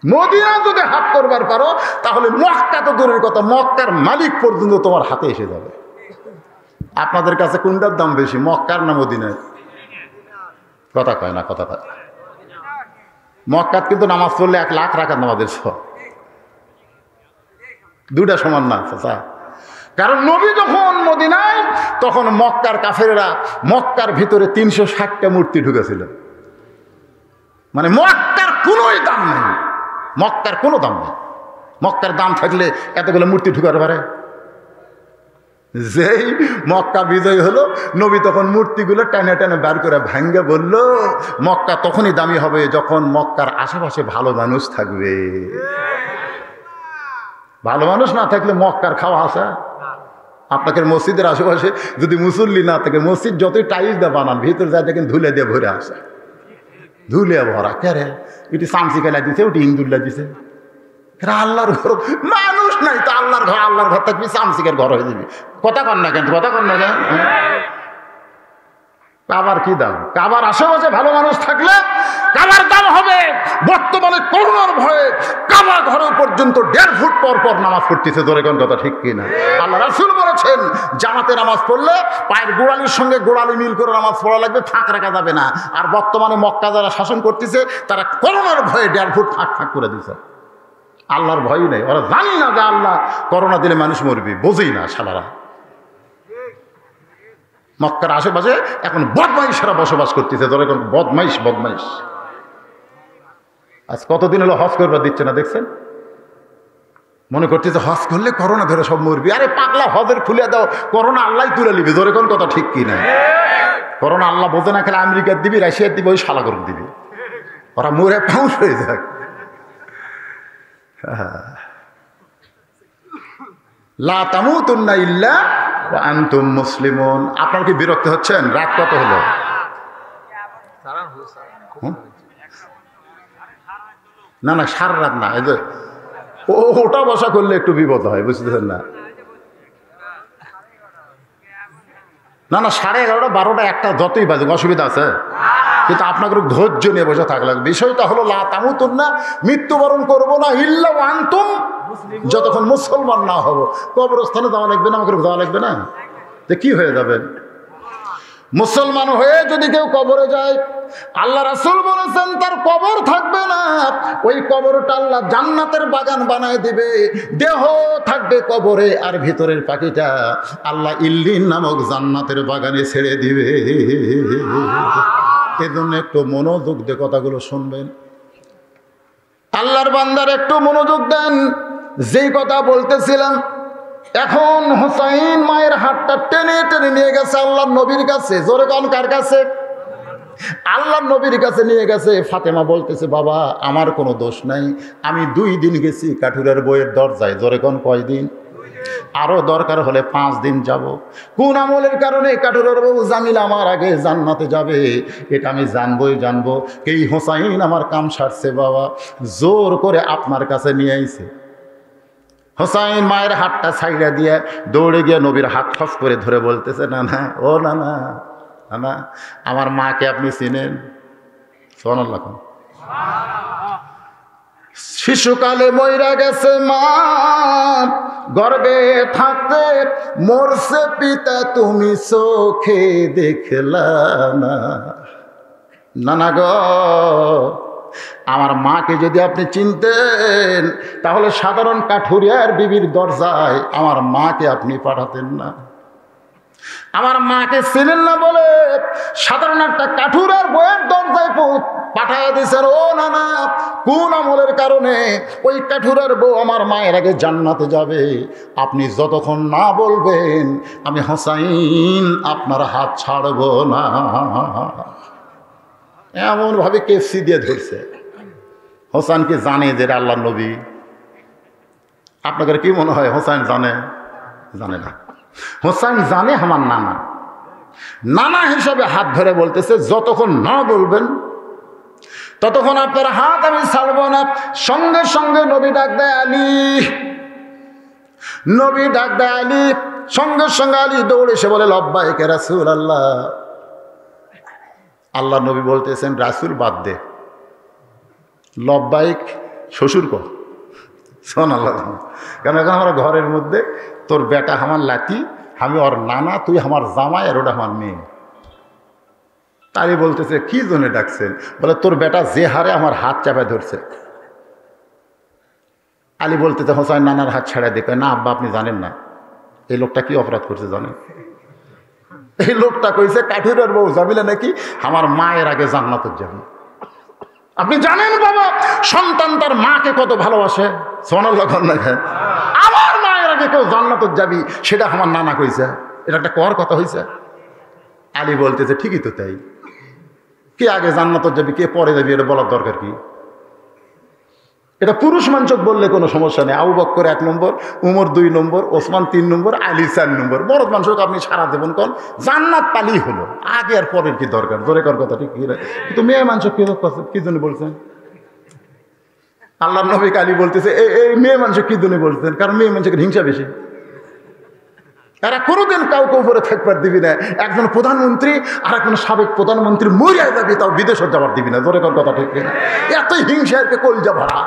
মদিনা যদি হাত করবার পারো তাহলে মক্কা তো দূরের কথা, মক্কার মালিক পর্যন্ত তোমার হাতে এসে যাবে। আপনাদের কাছে কোনটার দাম বেশি, মক্কার না মদিনার? কথা কয় না, কথা কয়। মক্কাত কিন্তু নামাজ পড়লে 1 লাখ রাকাত নামাজের সব, দুটা সমান না চাচা। কারণ নবী যখন মদিনায়, তখন মক্কার কাফেররা মক্কার ভিতরে 360টা মূর্তি ঢুকেছিল। মানে মক্কার কোনোই দাম নেই, মক্কার কোনো দাম নেই। মক্কার দাম থাকলে এতগুলো মূর্তি ঢুকাতে পারে? যেই মক্কা বিজয় হলো, নবী তখন মূর্তিগুলো টানে টানে বার করে ভাঙ্গে বলল, মক্কা তখনই দামি হবে যখন মক্কার আশেপাশে ভালো মানুষ থাকবে। ভালো মানুষ না থাকলে মক্কার খাওয়া আসা। আপনাকে মসজিদের আশেপাশে যদি মুসল্লি না থাকে, মসজিদ যতই টাইলস দিয়ে বানান, ভিতর যায় দেখেন ধুলে দিয়ে ভরে আসে, ধুলে ভরা। কে রে, এটি চামচি খেলা দিছে, ওটি ইন্দুল্লা দিছে। আল্লাহর ঘর, মানুষ নাই তো আল্লাহর ঘর, আল্লাহর ঘর থাকবি চামচিকের ঘর হয়ে যাবি। কথা কন না কেন, কথা কন না কেন? কাবার কি দাম? কাবার আশেপাশে ভালো মানুষ থাকলে কাবার দাম হবে। বর্তমানে করোনার ভয়ে কাবা ঘর পর্যন্ত 1.5 ফুট পর পর নামাজ পড়তেছে। ধরে কোন কথা ঠিক কিনা? আল্লাহ রাসূল বলেছেন, জামাতে নামাজ পড়লে পায়ের গোড়ালির সঙ্গে গোড়ালি মিল করে নামাজ পড়া লাগবে, ফাঁক রাখা যাবে না। আর বর্তমানে মক্কা যারা শাসন করতেছে, তারা করোনার ভয়ে 1.5 ফুট ফাঁক ফাঁক করে দিচ্ছে। আল্লাহর ভয় নেই, ওরা জানি না যে আল্লাহ করোনা দিলে মানুষ মরবে, বোঝেই না শালারা। মক্কার আশেপাশে এখন বদমাইশরা বসবাস করতেছে। ধরে কোন বদমাইশ, বদমাইশ। আজ কতদিন হলো হজ করবার দিচ্ছে না, দেখছেন? মনে করতেছে হজ করলে করোনা ধরে সব মরবি। আরে পাগলা, হজের খুলে দাও, করোনা আল্লাহ তুলে নিবি। ধরে কোন কথা ঠিক কি না? করোনা আল্লাহ বোঝে না, খেলে আমেরিকার দিবি, রাশিয়ার দিবি, ওই শালা করে দিবি, ওরা মরে পাউস হয়ে যাক। লা তামুতুন্না ইল্লা ওয়া আনতুম মুসলিমুন। আপনারা কি বিরক্ত হচ্ছেন? রাত কত হলো? না না, সারা রাত না, এই যে ওটা বসা করলে একটু বিপদ হয়, বুঝতেছেন না? না না, 11:30, 12টা, 1টা যতই বাজুক অসুবিধা আছে, কিন্তু আপনাকে ধৈর্য নিয়ে বসে থাকলে। বিষয়টা হলো লা তামুতুন্না, মৃত্যুবরণ করবো না, ইল্লা ওয়া আনতুম, যতক্ষণ মুসলমান না হবো। কবরস্থানে যাওয়া লাগবে না, আমাকে যাওয়া লাগবে না, যে কি হয়ে যাবে? মুসলমান হয়ে যদি কেউ কবরে যায়, আল্লাহ রাসূল বলেছেন তার কবর থাকবে না, ওই কবরটা আল্লাহ জান্নাতের বাগান বানায় দিবে। দেহ থাকবে কবরে, আর ভিতরের পাখিটা আল্লাহ ইল্লিন নামক জান্নাতের বাগানে ছেড়ে দিবে। এজন্য একটু মনোযোগ দিয়ে কথাগুলো শুনবেন। আল্লাহর বান্দার একটু মনোযোগ দেন। যেই কথা বলতেছিলাম, এখন হুসাইন মায়ের হাতটা টেনে টেনে নিয়ে গেছে আল্লাহর নবীর কাছে। জোরে কোন কার কাছে? আল্লাহর নবীর কাছে নিয়ে গেছে। ফাতেমা বলতেছে, বাবা আমার কোনো দোষ নাই, আমি 2 দিন গেছি কাঠুরের বইয়ের দরজায়। জোরে কোন কয়দিন? আরো দরকার হলে 5 দিন যাব। কোন আমলের কারণে কাঠুরের বউ জামিলা আমার আগে জান্নাতে যাবে, এটা আমি জানবই জানবো। এই হুসাইন আমার কাম সারছে বাবা, জোর করে আপনার কাছে নিয়ে আইছে। হুসাইন মায়ের হাতটা ছাইড়া দিয়ে দৌড়ে গিয়ে নবীর হাত ফস করে ধরে বলতেছে, না না, ও না না, না না, আমার মাকে আপনি চিনেন? সুবহানাল্লাহ। শিশুকালে মইরা গেছে মা, গর্ভে থাকতে মরছে পিতা, তুমি চোখে দেখলা না। নানা গো, আমার মাকে যদি আপনি চিনতেন, তাহলে সাধারণ কাঠুরিয়ার বিবির দরজায় আমার মাকে আপনি পাঠাতেন না। আমার মাকে চিনেন না বলে সাধারণ একটা কাঠুরিয়ার বইয়ের দরজায় পাঠাইয়া দিয়েছেন। ও নানা, কোন আমলের কারণে ওই কাঠুরিয়ার বউ আমার মায়ের আগে জান্নাতে যাবে? আপনি যতক্ষণ না বলবেন আমি হুসাইন আপনার হাত ছাড়ব না। এমন ভাবে কেফসি দিয়ে ধরছে। হোসেন কি জানে যে আল্লাহর নবী? আপনাদের কি মনে হয় হোসেন জানে? জানে না। হোসেন জানে আমার নানা, নানা হিসাবে হাত ধরে বলতেছে, যতক্ষণ না বলবেন ততক্ষণ আপনার হাত আমি ছাড়ব না। সঙ্গে সঙ্গে নবী ডাক দেয় আলী, নবী ডাক দেয় আলী। সঙ্গে সঙ্গে আলী দৌড়ে এসে বলে, লব্বাইক রাসূলুল্লাহ। আল্লাহ নবী বলতেছেন, রাসূল বাদ দে, লব্বাইক শ্বশুর কর। শোন আল্লাহ, কেন এখন আমরা ঘরের মধ্যে তোর বেটা আমার লাতি আমি ওর নানা, তুই আমার জামাই আর ওটা আমার মেয়ে। আলী বলতেছে কি জন্য ডাকছেন? বলে তোর বেটা যে হারে আমার হাত চাপায় ধরছে। আলী বলতেছে হোসাইন নানার হাত ছাড়া দেখে না আব্বা আপনি জানেন না এই লোকটা কি অপরাধ করছে জানেন? এই লোকটা কইছে কাঠুরের বউ জামিলা নাকি আমার মায়ের আগে জান্নাতে যাবে। আপনি জানেন বাবা সন্তান তার মাকে কত ভালোবাসে? সুবহানাল্লাহ। আমার মায়ের আগে কেউ জান্নাতে যাবি সেটা আমার নানা কইছে, এটা একটা কর কথা হয়েছে। আলী বলতেছে ঠিকই তো তাই, কে আগে জান্নাতে যাবি কে পরে যাবি এটা বলার দরকার কি? এটা পুরুষ মানুষ বললে কোনো সমস্যা নেই। আবু বকর 1 নম্বর, উমর 2 নম্বর, ওসমান 3 নম্বর, আলী 4 নম্বর। মরদ মানুষকে আপনি সারা দেবেন কোন জান্নাত পালি হলো, আগে আর পরের কি দরকার? জোরে কর কথা ঠিক কিন্তু মেয়ে মানুষ কি জন্য বলছেন? আল্লাহর নবী আলী বলতেছে এই মেয়ে মানুষ কি জন্য বলছেন? কারণ মেয়ে মানুষের হিংসা বেশি, এরা কোনোদিন কাউকে উপরে থাকবার দিবি না। একজন প্রধানমন্ত্রী আর একজন সাবেক প্রধানমন্ত্রী মরিয়া যাবি তাও বিদেশে যাবার দিবি না। জোরে কর কথা ঠিক না? এত হিংসা এরকে কলজা ভরা।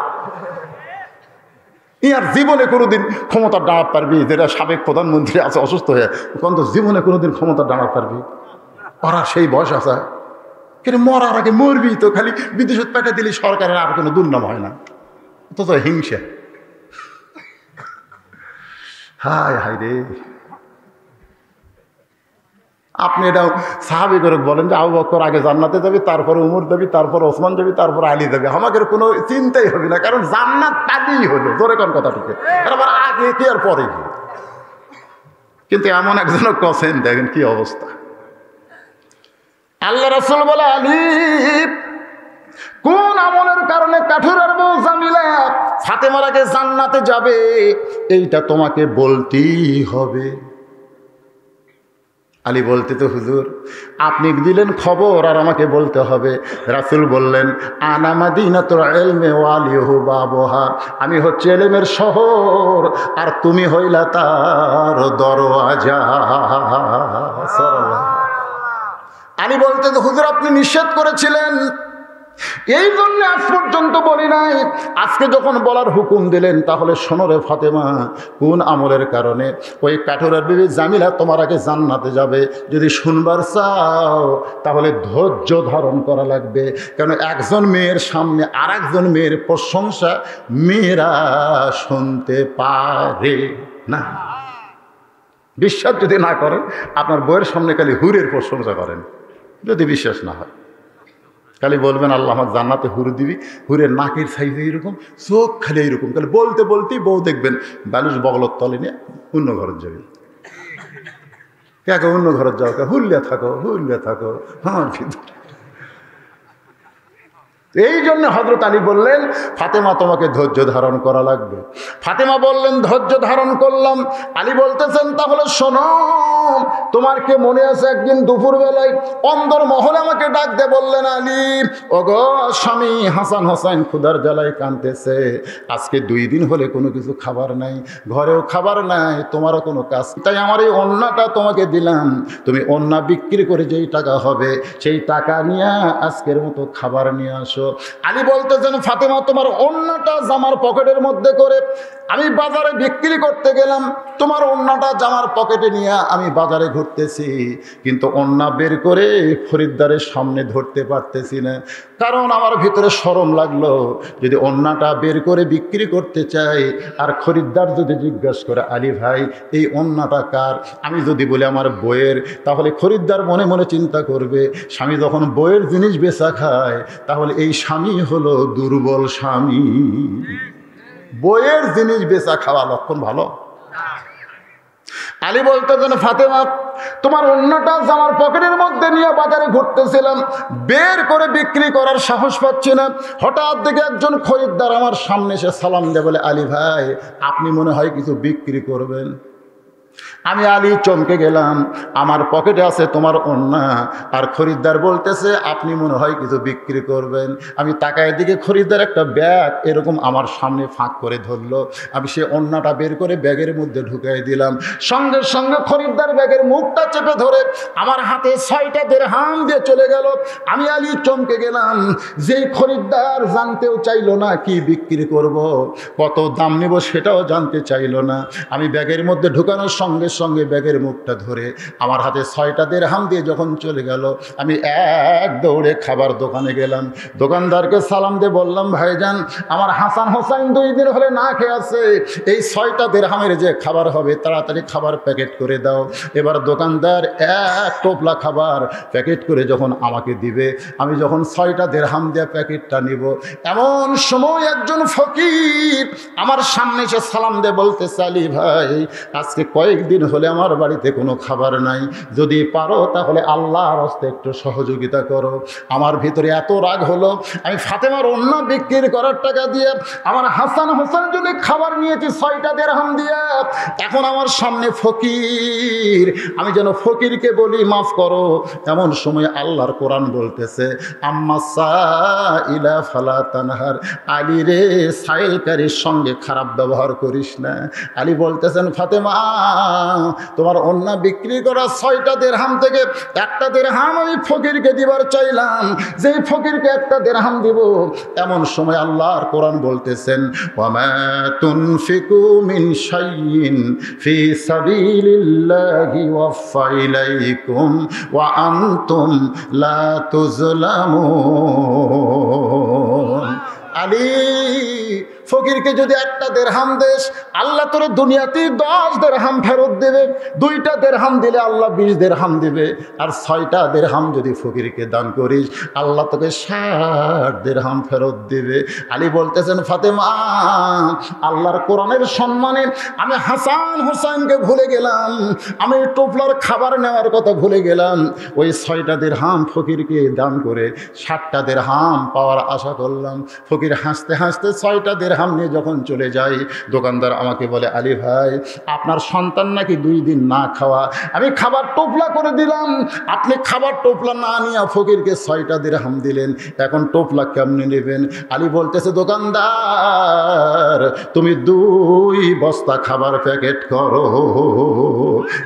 ইয়ার জীবনে কোনোদিন ক্ষমতা দাঁড়াতে পারবি? যেটা সাবেক প্রধানমন্ত্রী আছে অসুস্থ হয়ে তখন তো জীবনে কোনোদিন ক্ষমতা দাঁড়াতে পারবি? ওরা সেই বয়স আছে, কিন্তু মরার আগে মরবি তো, খালি বিদেশে পাঠিয়ে দিলি সরকারের আর কোনো দুর্নাম হয় না। তো হিংসা, হায় হায় রে। আপনি এটা সাহাবী করে বলেন যে আবু বকর আগে জান্নাতে যাবি, তারপরে উমর যাবি, তারপরে ওসমান যাবি, তারপরে আলী যাবি, আমাদের কোনো চিন্তাই হবে না, কারণ জান্নাত পালিই হলো। জোরে কোন কথা ঠিক, আবার আগে কি আর পরে কি। কিন্তু এমন একজন কছেন, দেখেন কি অবস্থা। আল্লাহ রাসূল বলে আলী কোন আমলের কারণে কাঠুরের বউ জামিলা ফাতেমার আগে জান্নাতে যাবে এইটা তোমাকে বলতেই হবে। আলী বলতে তো হুজুর আপনি দিলেন খবর আর আমাকে বলতে হবে। রাসূল বললেন আনা মাদিনাতুল ইলমি ওয়া আলিহু বাবুহা, আমি হচ্ছে ইলমের শহর আর তুমি হইলা তার দরওয়াজা। আলী বলতে তো হুজুর আপনি নিষেধ করেছিলেন, এই জন্য আজ পর্যন্ত বলি নাই, আজকে যখন বলার হুকুম দিলেন তাহলে শোনো রে ফাতেমা, কোন আমলের কারণে ওই কাঠুরের বিবি জামিলা তোমার আগে জান্নাতে যাবে যদি শুনবার চাও তাহলে ধৈর্য ধারণ করা লাগবে। কারণ একজন মেয়ের সামনে আর একজন মেয়ের প্রশংসা মেয়েরা শুনতে পারে না। বিশ্বাস যদি না করেন আপনার বইয়ের সামনে খালি হুরের প্রশংসা করেন, যদি বিশ্বাস না হয় খালি বলবেন আল্লাহ আমার জান্নাতে হুর দিবি, হুরের নাকের সাইজ এইরকম, চোখ খালি এইরকম, খালি বলতে বলতেই বউ দেখবেন বালুস বগলত তলে নিয়ে অন্য ঘরে যাবে। কে অন্য ঘরে যাও, হুল্লে থাকো হুল্লে থাকো আমার ভিতরে। এই জন্য হযরত আলী বললেন ফাতেমা তোমাকে ধৈর্য ধারণ করা লাগবে। ফাতেমা বললেন ধৈর্য ধারণ করলাম। আলী বলতেছেন তাহলে শোনো, তোমার কে মনে আছে একদিন দুপুরবেলায় অন্দর মহলে আমাকে ডাক দিয়ে বললেন আলী ওগো স্বামী হাসান হোসেন ক্ষুধার জ্বালায় কাঁদতেছে, আজকে 2 দিন হলে কোনো কিছু খাবার নাই, ঘরেও খাবার নাই, তোমারও কোনো কাজ, তাই আমার এই ওন্নাটা তোমাকে দিলাম, তুমি ওন্না বিক্রি করে যেই টাকা হবে সেই টাকা নিয়ে আজকের মতো খাবার নিয়ে আসো। আলী বলতেছেন ফাতেমা তোমার ওন্নাটা জামার পকেটের মধ্যে করে আমি বাজারে বিক্রি করতে গেলাম, তোমার ওন্নাটা জামার পকেটে নিয়ে আমি বাজারে ঘুরতেছি, কিন্তু ওন্না বের করে খরিদ্দারের সামনে ধরতে পারতেছি না, কারণ আমার ভিতরে শরম লাগলো যদি ওন্নাটা বের করে বিক্রি করতে চাই আর খরিদ্দার যদি জিজ্ঞাসা করে আলী ভাই এই ওন্নাটা কার, আমি যদি বলি আমার বইয়ের, তাহলে খরিদ্দার মনে মনে চিন্তা করবে স্বামী যখন বইয়ের জিনিস বেচা খায় তাহলে এই স্বামী হলো দুর্বল স্বামী। বইয়ের জিনিস বেচা খাওয়া লক্ষণ ভালো? আলী বলতেছেন ফাতেমা তোমার ওন্নাটা জামার পকেটের মধ্যে নিয়ে বাজারে ঘুরতেছিলাম, বের করে বিক্রি করার সাহস পাচ্ছি না, হঠাৎ দেখে একজন খরিদ্দার আমার সামনে এসে সালাম দিয়ে বলে আলী ভাই আপনি মনে হয় কিছু বিক্রি করবেন। আমি আলী চমকে গেলাম, আমার পকেটে আছে তোমার ওন্না আর খরিদ্দার বলতেছে আপনি মনে হয় কিছু বিক্রি করবেন। আমি তাকায় দিকে খরিদ্দার একটা ব্যাগ এরকম আমার সামনে ফাঁক করে ধরলো, আমি সে ওন্নাটা বের করে ব্যাগের মধ্যে ঢুকাই দিলাম, সঙ্গে সঙ্গে খরিদ্দার ব্যাগের মুখটা চেপে ধরে আমার হাতে 6টা দিরহাম দিয়ে চলে গেল। আমি আলী চমকে গেলাম, যেই খরিদ্দার জানতেও চাইলো না কি বিক্রি করব, কত দাম নেব সেটাও জানতে চাইলো না, আমি ব্যাগের মধ্যে ঢুকানোর সঙ্গে সঙ্গে ব্যাগের মুখটা ধরে আমার হাতে 6টা দিরহাম দিয়ে যখন চলে গেল, আমি এক দৌড়ে খাবার দোকানে গেলাম। দোকানদারকে সালাম দিয়ে বললাম, ভাইজান আমার হাসান হোসাইন 2 দিন হলে না খেয়ে আছে, এই 6টা দিরহামের যে খাবার হবে তাড়াতাড়ি খাবার প্যাকেট করে দাও। এবার দোকানদার এক টোপলা খাবার প্যাকেট করে যখন আমাকে দিবে, আমি যখন 6টা দিরহাম দিয়ে প্যাকেটটা নিব, এমন সময় একজন ফকির আমার সামনে এসে সালাম দিয়ে বলতেছে, আলী ভাই আজকে কয়েকদিন হলে আমার বাড়িতে কোনো খাবার নাই, যদি পারো তাহলে আল্লাহর হস্তে একটু সহযোগিতা করো। আমার ভিতরে এত রাগ হলো, আমি ফাতেমার ওন্না বিক্রি করার টাকা দিয়ে আমার হাসান হোসেন জন্য খাবার নিয়েছি 6টা দিরহাম দিয়ে। এখন আমার সামনে ফকির, আমি যেন ফকিরকে বলি মাফ করো। এমন সময় আল্লাহর কোরআন বলতেছে, আম্মা সাইলা ফালা তানহার, আলী রে সাইলকারীর সঙ্গে খারাপ ব্যবহার করিস না। আলী বলতেছেন, ফাতেমা তোমার ওন্না বিক্রি করা 6টা দিরহাম থেকে একটা দিরহাম আমি ফকিরকে দিবার চাইলাম, যেই ফকিরকে একটা দিরহাম দিব, এমন সময় আল্লাহর কোরআন বলতেছেন, ওয়ামা তুনফিকু মিন শাইইন ফি সাবিলিল্লাহি ওয়াফা ইলাইকুম ওয়া আনতুম লা তুজলামুন। আলী ফকিরকে যদি একটা দিরহাম দেশ, আল্লাহ তোর দুনিয়াতেই 10 দিরহাম ফেরত দেবে। 2টা দিরহাম দিলে আল্লাহ 20 দিরহাম দেবে। আর 6টা দিরহাম যদি ফকিরকে দান করিস, আল্লাহ তোকে 60 দিরহাম ফেরত দেবে। আলী বলতেছেন, ফাতেমা আল্লাহর কোরআনের সম্মানে আমি হাসান হোসেনকে ভুলে গেলাম, আমি টোপলার খাবার নেওয়ার কথা ভুলে গেলাম। ওই 6টা দিরহাম ফকিরকে দান করে 60টা দিরহাম পাওয়ার আশা করলাম। ফকির হাসতে হাসতে 6টা দিরহাম নিয়ে যখন চলে যাই, দোকানদার আমাকে বলে, আলী ভাই আপনার সন্তান নাকি 2 দিন না খাওয়া, আমি খাবার টোপলা করে দিলাম, আপনি খাবার টোপলা না নিয়ে ফকিরকে 6টা দিরহাম দিলেন, এখন টোপলা কেমনে নেবেন? আলী বলতেছে, দোকানদার তুমি 2 বস্তা খাবার প্যাকেট করো।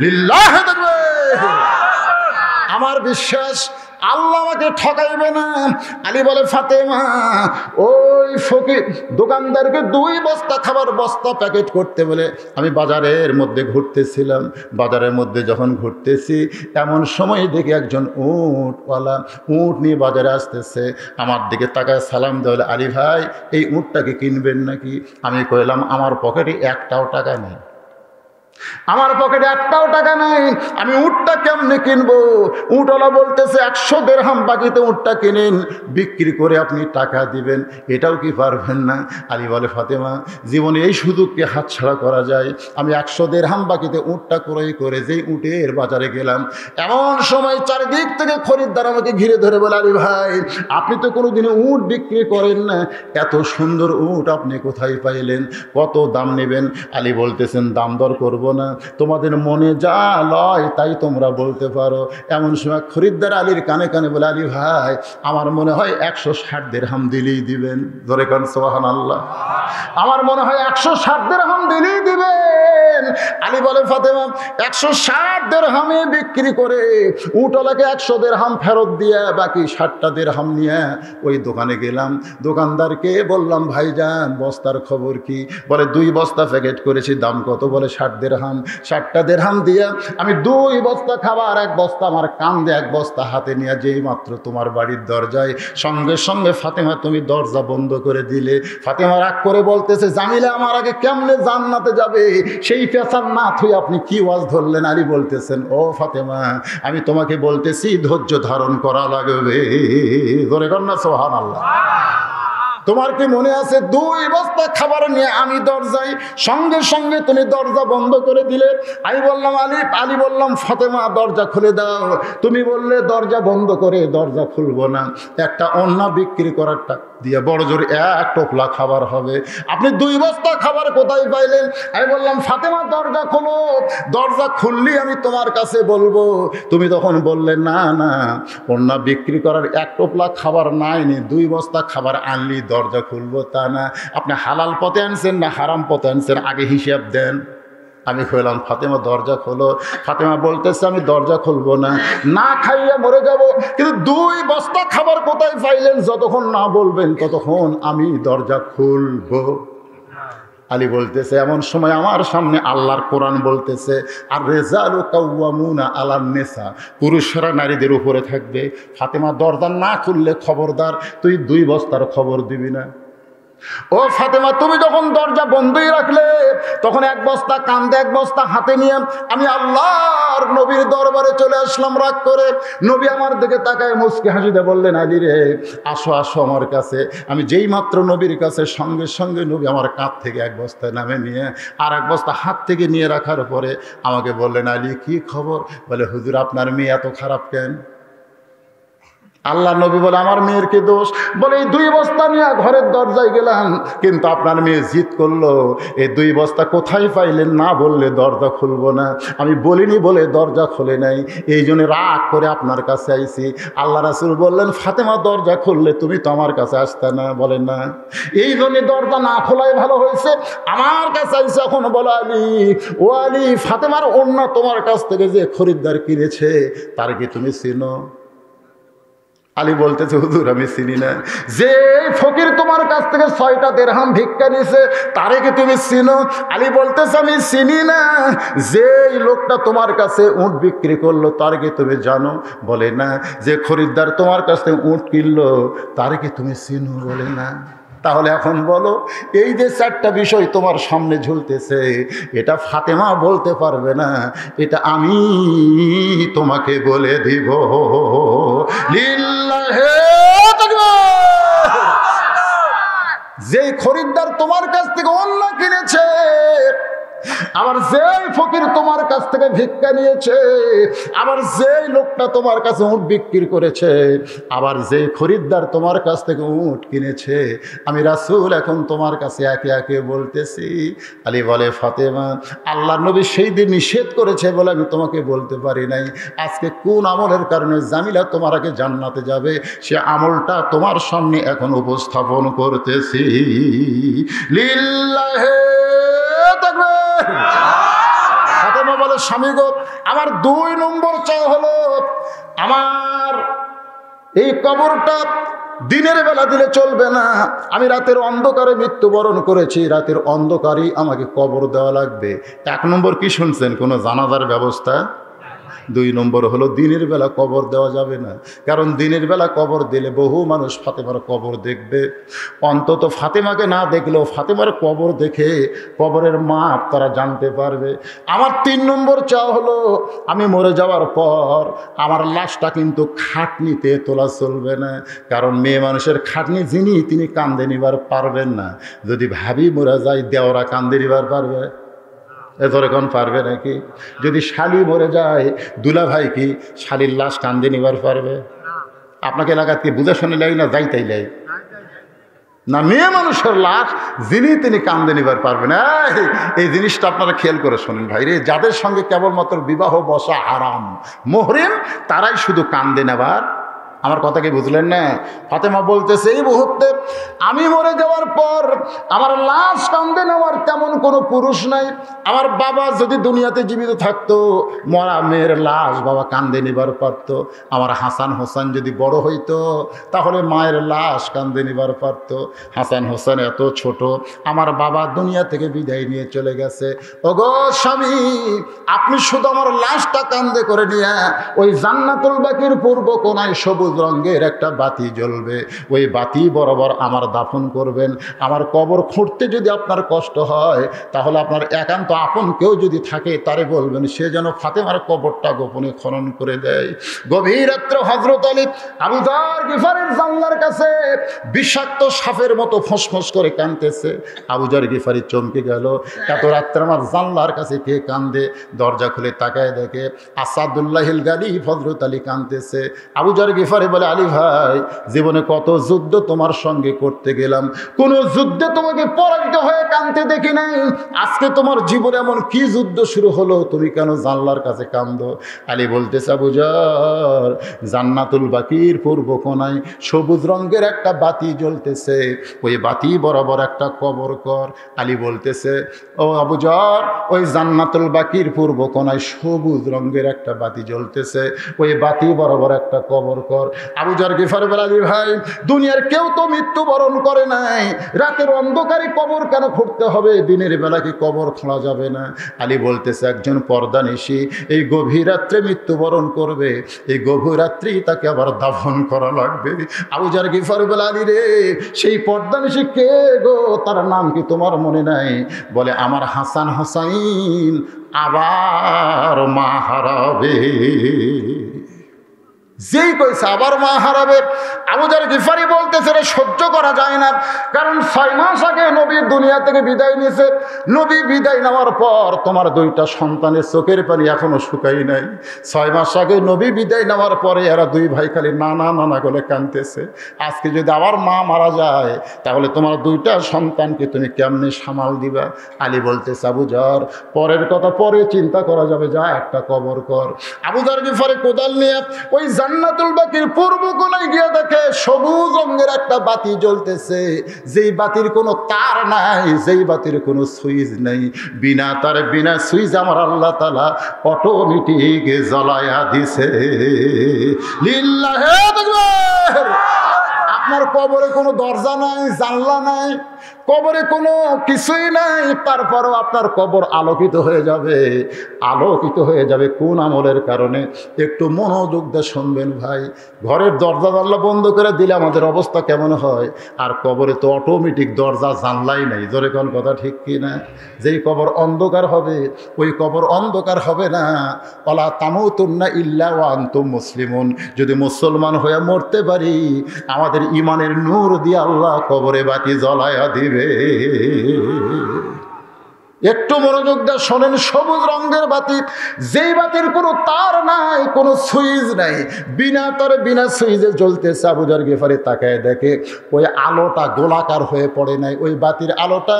লিল্লাহি তাকবীর। আমার বিশ্বাস আল্লাহ আমাকে ঠকাইবে না। আলী বলে, ফাতেমা ওই ফকির দোকানদারকে 2 বস্তা খাবার বস্তা প্যাকেট করতে বলে আমি বাজারের মধ্যে ঘুরতেছিলাম। বাজারের মধ্যে যখন ঘুরতেছি, এমন সময় দেখি একজন উটওয়ালা উট নিয়ে বাজারে আসতেছে। আমার দিকে তাকায় সালাম দেওয়া, আলী ভাই এই উটটাকে কিনবেন নাকি? আমি কইলাম, আমার পকেটে একটাও টাকা নেই, আমার পকেটে একটাও টাকা নাই, আমি উটটা কেমনে কিনবো? উটওয়ালা বলতেছে 100 দিরহাম বাকিতে উটটা কিনেন, বিক্রি করে আপনি টাকা দিবেন, এটাও কি পারবেন না? আলী বলে, ফাতেমা জীবনে এই সুযোগকে হাতছাড়া করা যায়? আমি 100 দিরহাম বাকিতে উটটা ক্রয় করে যেই উটের বাজারে গেলাম, এমন সময় চারিদিক থেকে খরিদ্দার আমাকে ঘিরে ধরে বলে, আলী ভাই আপনি তো কোনোদিনও উট বিক্রি করেন না, এত সুন্দর উট আপনি কোথায় পাইলেন? কত দাম নেবেন? আলী বলতেছেন, দাম দর করব না, তোমাদের মনে যা লয় তাই তোমরা বলতে পারো। এমন সময় খরিদ্দার আলীর কানে কানে বলে, আলী ভাই আমার মনে হয় 160 দিরহাম দিলেই দিবেন। ধরে কান সুবহানাল্লাহ। আমার মনে হয় 160 দিরহাম দিলেই দিবেন। আলী বলে, ফাতেমা 160 দিরহামে বিক্রি করে উটওয়ালাকে 100 দিরহাম ফেরত দিয়ে বাকি 60টা দিরহাম নিয়ে ওই দোকানে গেলাম। দোকানদারকে বললাম, ভাইজান বস্তার খবর কি? বলে 2 বস্তা প্যাকেট করেছি, দাম কত? বলে 60 দিরহাম। 60টা দিরহাম দিয়ে আমি 2 বস্তা খাবার, 1 বস্তা আমার কান্দে, 1 বস্তা হাতে নিয়ে যেই মাত্র তোমার বাড়ির দরজায়, সঙ্গে সঙ্গে ফাতেমা তুমি দরজা বন্ধ করে দিলে। ফাতেমা রাগ করে বলতেছে, জামিলা আমার আগে কেমনে জান্নাতে যাবে? সেই পেশার না থুই আপনি কি ওয়াজ ধরলেন? আলী বলতেছেন, ও ফাতেমা আমি তোমাকে বলতেছি ধৈর্য ধারণ করা লাগবে। ধরে কর না সুবহানাল্লাহ। তোমার কি মনে আছে 2 বস্তা খাবার নিয়ে আমি দরজায়, সঙ্গে সঙ্গে তুমি দরজা বন্ধ করে দিলে। আমি বললাম, আলী বললাম, ফাতেমা দরজা খুলে দাও। তুমি বললে দরজা বন্ধ করে দরজা খুলবো না, একটা ওন্না বিক্রি করার টাকা দিয়ে বড় জোর 1 টোপলা খাবার হবে, আপনি 2 বস্তা খাবার কোথায় পাইলেন? আমি বললাম, ফাতেমা দরজা খোলো, দরজা খুললি আমি তোমার কাছে বলবো। তুমি তখন বললে, না না ওন্না বিক্রি করার 1 টোপলা খাবার নাইনি, 2 বস্তা খাবার আনলি দরজা খুলবো তা না। আপনি হালাল পথে আনছেন না হারাম পথে আনছেন, আগে হিসাব দেন। আমি কইলাম, ফাতেমা দরজা খোলো। ফাতেমা বলতেছে, আমি দরজা খুলবো না, না খাইয়া মরে যাব, কিন্তু 2 বস্তা খাবার কোথায় পাইলেন? যতক্ষণ না বলবেন ততক্ষণ আমি দরজা খুলবো। আলী বলতেছে এমন সময় আমার সামনে আল্লাহর কোরআন বলতেছে, আর রেজালু কাওয়ামুনা আলান নিসা, পুরুষরা নারীদের উপরে থাকবে। ফাতেমা দরজা না খুললে খবরদার তুই 2 বস্তার খবর দিবি না। ও ফাতেমা, তুমি যখন দরজা বন্ধই রাখলে তখন 1 বস্তা কান্দে 1 বস্তা হাতে নিয়ে আমি আল্লাহর নবীর দরবারে চলে আসলাম রাগ করে। নবী আমার দিকে তাকায় মুচকি হাসিতে বললেন, আলী রে আসো আসো আমার কাছে। আমি যেই মাত্র নবীর কাছে, সঙ্গে সঙ্গে নবী আমার কাঁধ থেকে 1 বস্তা নামে নিয়ে আর 1 বস্তা হাত থেকে নিয়ে রাখার পরে আমাকে বললেন, আলী কি খবর? বলে, হুজুর আপনার মেয়ে এত খারাপ কেন? আল্লাহ নবী বলে, আমার মেয়ের কি দোষ? বলে, এই 2 বস্তা নিয়ে ঘরের দরজায় গেলাম, কিন্তু আপনার মেয়ে জিদ করলো, এই 2 বস্তা কোথায় পাইলেন না বললে দরজা খুলবো না। আমি বলিনি বলে দরজা খুলে নাই, এই জন্য রাগ করে আপনার কাছে আইছি। আল্লাহ রাসূল বললেন, ফাতেমা দরজা খুললে তুমি তো আমার কাছে আসতে না। বলেন না, এই জন্য দরজা না খোলাই ভালো হয়েছে, আমার কাছে আইসে। এখন বলো, আলী ও আলী, ফাতেমার অন্য তোমার কাছ থেকে যে খরিদ্দার কিনেছে তার কি তুমি চিনো? আলী বলতেছে, হুজুর আমি চিনি না। যে ফকির তোমার কাছ থেকে 6টা দিরহাম ভিক্ষা নিয়েছে তারে কি তুমি চিনো? আলী বলতেছে, আমি চিনি না। যে লোকটা তোমার কাছে উট বিক্রি করলো তার কি তুমি জানো? বলে না। যে খরিদ্দার তোমার কাছ থেকে উট কিনলো তারে কি তুমি চিনো? বলে না। তাহলে এখন বলো, এই যে 4টা বিষয় তোমার সামনে ঝুলতেছে, এটা ফাতেমা বলতে পারবে না, এটা আমি তোমাকে বলে দিব। লিল্লাহে তাকবীর। যে খরিদ্দার তোমার কাছ থেকে অন্য কিনেছে, আবার যে ফকির তোমার কাছ থেকে ভিক্ষা নিয়েছে, আবার যে লোকটা তোমার কাছে উট বিক্রি করেছে, আবার যে খরিদ্দার তোমার কাছ থেকে উট কিনেছে, আমি রাসূল এখন তোমার কাছে একে একে বলতেছি। আলী বলে, ফাতেমা আল্লাহর নবী সেই দিন নিষেধ করেছে বলে আমি তোমাকে বলতে পারি নাই। আজকে কোন আমলের কারণে জামিলা তোমার আগে জান্নাতে যাবে সে আমলটা তোমার সামনে এখন উপস্থাপন করতেছি। লিল্লাহে তাকবীর। ফাতেমা বলে, স্বামী গো, আমার 2 নম্বর চাওয়া হলো, আমার এই কবরটা দিনের বেলা দিলে চলবে না। আমি রাতের অন্ধকারে মৃত্যুবরণ করেছি, রাতের অন্ধকারেই আমাকে কবর দেওয়া লাগবে। 1 নম্বর কি শুনছেন? কোনো জানাজার ব্যবস্থা। 2 নম্বর হলো দিনের বেলা কবর দেওয়া যাবে না, কারণ দিনের বেলা কবর দিলে বহু মানুষ ফাতেমার কবর দেখবে। অন্তত ফাতেমাকে না দেখলেও ফাতেমার কবর দেখে কবরের মাপ তারা জানতে পারবে। আমার 3 নম্বর চাওয়া হলো, আমি মরে যাওয়ার পর আমার লাশটা কিন্তু খাটনিতে তোলা চলবে না, কারণ মেয়ে মানুষের খাটনি যিনি তিনি কান্দে নিবার পারবেন না। যদি ভাবি মরে যায়, দেওরা কান্দে নিবার পারবে? এতক্ষণ পারবে নাকি? যদি শালি মরে যায়, দুলা ভাই কি শালির লাশ কান্দে নিবার পারবে? আপনাকে এলাকাত কি বুঝে শুনে লাই না যাইতাই লাই না? মেয়ে মানুষের লাশ যিনি তিনি কান্দে নিবার পারবেন। এই জিনিসটা আপনারা খেয়াল করে শোনেন ভাই রে, যাদের সঙ্গে কেবলমাত্র বিবাহ বসা হারাম, মুহরিম, তারাই শুধু কান্দে নেবার। আমার কথা কি বুঝলেন না? ফাতেমা বলতেছে, এই মুহূর্তে আমি মরে যাওয়ার পর আমার লাশ কান্দে নেওয়ার তেমন কোনো পুরুষ নাই। আমার বাবা যদি দুনিয়াতে জীবিত থাকতো, মরা মেয়ের লাশ বাবা কান্দে নিবার পারত। আমার হাসান হোসেন যদি বড় হইতো, তাহলে মায়ের লাশ কান্দে নিবার পারত। হাসান হোসেন এত ছোট, আমার বাবা দুনিয়া থেকে বিদায় নিয়ে চলে গেছে। ওগো স্বামী, আপনি শুধু আমার লাশটা কান্দে করে নিয়ে ওই জান্নাতুল বাকির পূর্ব কোণায় সবুজ রঙের একটা বাতি জ্বলবে, ওই বাতি বরাবর আমার দাফন করবেন। আমার কবর খুঁড়তে যদি আপনার কষ্ট হয়, তাহলে আপনার একান্ত আপন কেউ যদি থাকে তারে বলবেন সে যেন ফাতেমার কবরটা গোপনে খনন করে দেয়। গভীর রাত্রে হযরত আলী আবু যর গিফারের জানলার কাছে বিষাক্ত সাপের মতো ফসফস করে কাঁদতেছে। আবু যর গিফারি চমকে গেল, এত রাত্রে আমার জানলার কাছে কে কান্দে? দরজা খুলে তাকায় দেখে আসাদুল্লাহিল গালি হযরত আলী কাঁদতেছে। আবু যর গিফারি বলে, আলী ভাই, জীবনে কত যুদ্ধ তোমার সঙ্গে করতে গেলাম, কোন যুদ্ধে তোমাকে পরাজিত হয়ে কাঁদতে দেখি নাই। আজকে তোমার জীবনে এমন কি যুদ্ধ শুরু হলো, তুমি কেন জানলার কাছে কান্দো? আলী বলতেছে, আবু যর, জান্নাতুল বাকির পূর্ব কোণায় সবুজ রঙের একটা বাতি জ্বলতেছে, ওই বাতি বরাবর একটা কবর কর। আলী বলতেছে, ও আবু যর, ওই জান্নাতুল বাকির পূর্ব কোণায় সবুজ রঙের একটা বাতি জ্বলতেছে, ওই বাতি বরাবর একটা কবর কর। কর। আবু যর গিফারি বলে, আলী ভাই, দুনিয়ার কেউ তো মৃত্যুবরণ করে নাই, রাতের অন্ধকারে কবর কেন খুঁড়তে হবে? দিনের বেলা কি কবর খোঁড়া যাবে না? আলী বলতেছে, একজন পর্দানিশী এই গভীর রাত্রে মৃত্যুবরণ করবে, এই গভীর রাত্রেই তাকে আবার দাফন করা লাগবে। আবু যর গিফারি বলে, আলী রে, সেই পর্দানিশী কে গো? তার নাম কি তোমার মনে নাই? বলে, আমার হাসান হোসাইন আবার মা হারাবে। যেই কইছে আবার মা হারাবে, আবু যর গিফারি বলতেছে, রে সহ্য করা যায় না। কারণ 6 মাস আগে নবী দুনিয়া থেকে বিদায় নিয়েছে। নবী বিদায় নেওয়ার পর তোমার 2টা সন্তানের চোখের পানি এখনো শুকাই নাই। 6 মাস আগে নবী বিদায় নেওয়ার পরে এরা 2 ভাই খালি নানা নানা করে কাঁদতেছে। আজকে যদি আবার মা মারা যায়, তাহলে তোমার 2টা সন্তানকে তুমি কেমনে সামাল দিবা? আলী বলতেছে, আবু যর, পরের কথা পরে চিন্তা করা যাবে, যা একটা কবর কর। আবু যর গিফারি কোদাল নিয়ে ওই জান্নাতুল বাকির পূর্ব কোণায় গিয়ে দেখে সবুজ রঙের একটা বাতি জ্বলতেছে, যেই বাতির কোনো তার নাই, যেই বাতির কোনো সুইচ নাই, বিনা তার বিনা সুইচ আমার আল্লাহ তাআলা অটোমেটিক জ্বলায়া দিছে। লিল্লাহে তাকবীর। আপনার কবরে কোনো দরজা নাই, জানলা নাই, কবরে কোনো কিছুই নাই, তারপরও আপনার কবর আলোকিত হয়ে যাবে, আলোকিত হয়ে যাবে। কোন আমলের কারণে? একটু মনোযোগ দিয়ে শুনবেন ভাই। ঘরের দরজা জানলা বন্ধ করে দিলে আমাদের অবস্থা কেমন হয়? আর কবরে তো অটোমেটিক দরজা জানলাই নাই। জোরে কোন কথা ঠিক কি না? যেই কবর অন্ধকার হবে, ওই কবর অন্ধকার হবে না। ওয়ালা তামুতুন্না ইল্লা ওয়া আনতুম মুসলিমুন। যদি মুসলমান হয়ে মরতে পারি, আমাদের ইমানের নূর দিয়ে আল্লাহ কবরে বাতি জ্বলায়া দিবে। একটু মনোযোগ দিয়ে শোনেন, সবুজ রঙের বাতি, যেই বাতির কোনো তার নাই, কোনো সুইচ নাই, বিনা তারে বিনা সুইচে জ্বলতেছে। আবু যর গিফারি তাকায় দেখে ওই আলোটা গোলাকার হয়ে পড়ে নাই, ওই বাতির আলোটা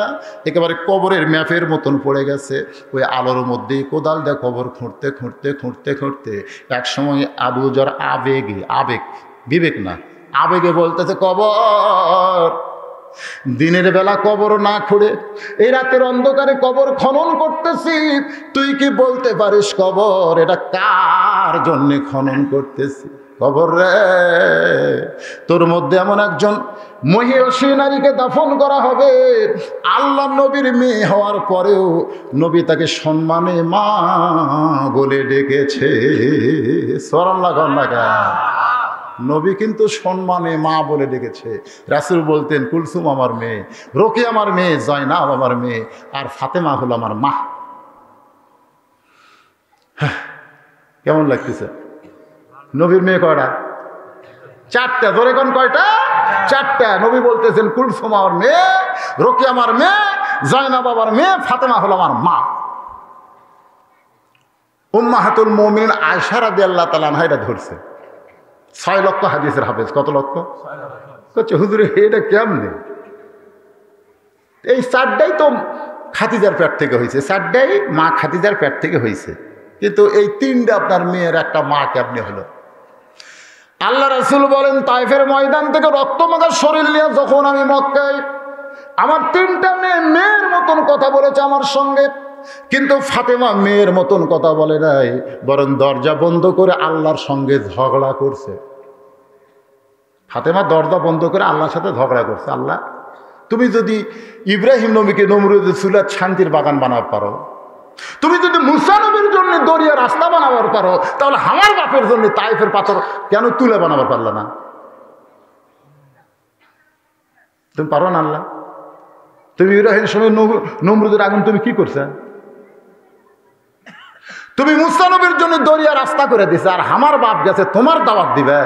একেবারে কবরের ম্যাপের মতন পড়ে গেছে। ওই আলোর মধ্যেই কোদাল দিয়ে কবর খুঁড়তে খুঁড়তে খুঁড়তে খুঁড়তে একসময় আবু যর আবেগ, বিবেক না, আবেগে বলতেছে, কবর, দিনের বেলা কবর না খুঁড়ে এই রাতের অন্ধকারে কবর খনন করতেছি, তুই কি বলতে পারিস কবর এটা কার জন্য খনন করতেছি? কবর রে, তোর মধ্যে এমন একজন মহিষী নারীকে দাফন করা হবে, আল্লাহ নবীর মেয়ে হওয়ার পরেও নবী তাকে সম্মানে মা বলে ডেকেছে। সুবহানাল্লাহ। নবী কিন্তু সম্মানে মা বলে ডেকেছে। রাসূল বলতেন, কুলসুম আমার মেয়ে, রোকেয়া আমার মেয়ে, জয়নাব আমার মেয়ে, আর ফাতেমা হলো আমার মা। কেমন লাগতেছে? নবীর মেয়ে কয়টা? 4টা। ধরে কোন কয়টা? 4টা। নবী বলতেছেন, কুলসুম আমার মেয়ে, রোকেয়া আমার মেয়ে, জয়নাব আমার মেয়ে, ফাতেমা হলো আমার মা। উম্মাহাতুল মুমিনিন আয়েশা রাদিয়াল্লাহু তাআলা আনহা এটা ধরছে। 6 লক্ষ হাদিসের হাফেজ। কত লক্ষ? হুজুর এটা কেমনে? এই 4টাই তো খাদিজার পেট থেকে হয়েছে, 4টাই মা খাদিজার পেট থেকে হয়েছে, কিন্তু এই 3টা আপনার মেয়ের একটা মা কেমনে হলো? আল্লাহ রাসূল বলেন, তায়েফের ময়দান থেকে রক্তমাখা শরীর নিয়ে যখন আমি মক্কায়, আমার 3টা মেয়ে মেয়ের মতন কথা বলেছে আমার সঙ্গে, কিন্তু ফাতেমা মেয়ের মতন কথা বলে নাই, বরং দরজা বন্ধ করে আল্লাহর সঙ্গে ঝগড়া করছে। ফাতেমা দরজা বন্ধ করে আল্লাহর সাথে ঝগড়া করছে। আল্লাহ, তুমি যদি ইব্রাহিম নবীকে নমরুদের চুলার শান্তির বাগান বানাতে পারো, তুমি যদি মুসা নবীর জন্য দরিয়া রাস্তা বানাবার পারো, তাহলে আমার বাপের জন্য তায়েফের পাথর কেন তুলে বানাবার পারল না? তুমি পারো না আল্লাহ? তুমি ইব্রাহিমের সময় নমরুদের আগুন তুমি কি করছে? তুমি মুসা নবীর জন্য দরিয়া রাস্তা করে দিছে, আর আমার বাপ গেছে তোমার দাওয়াত দিবে।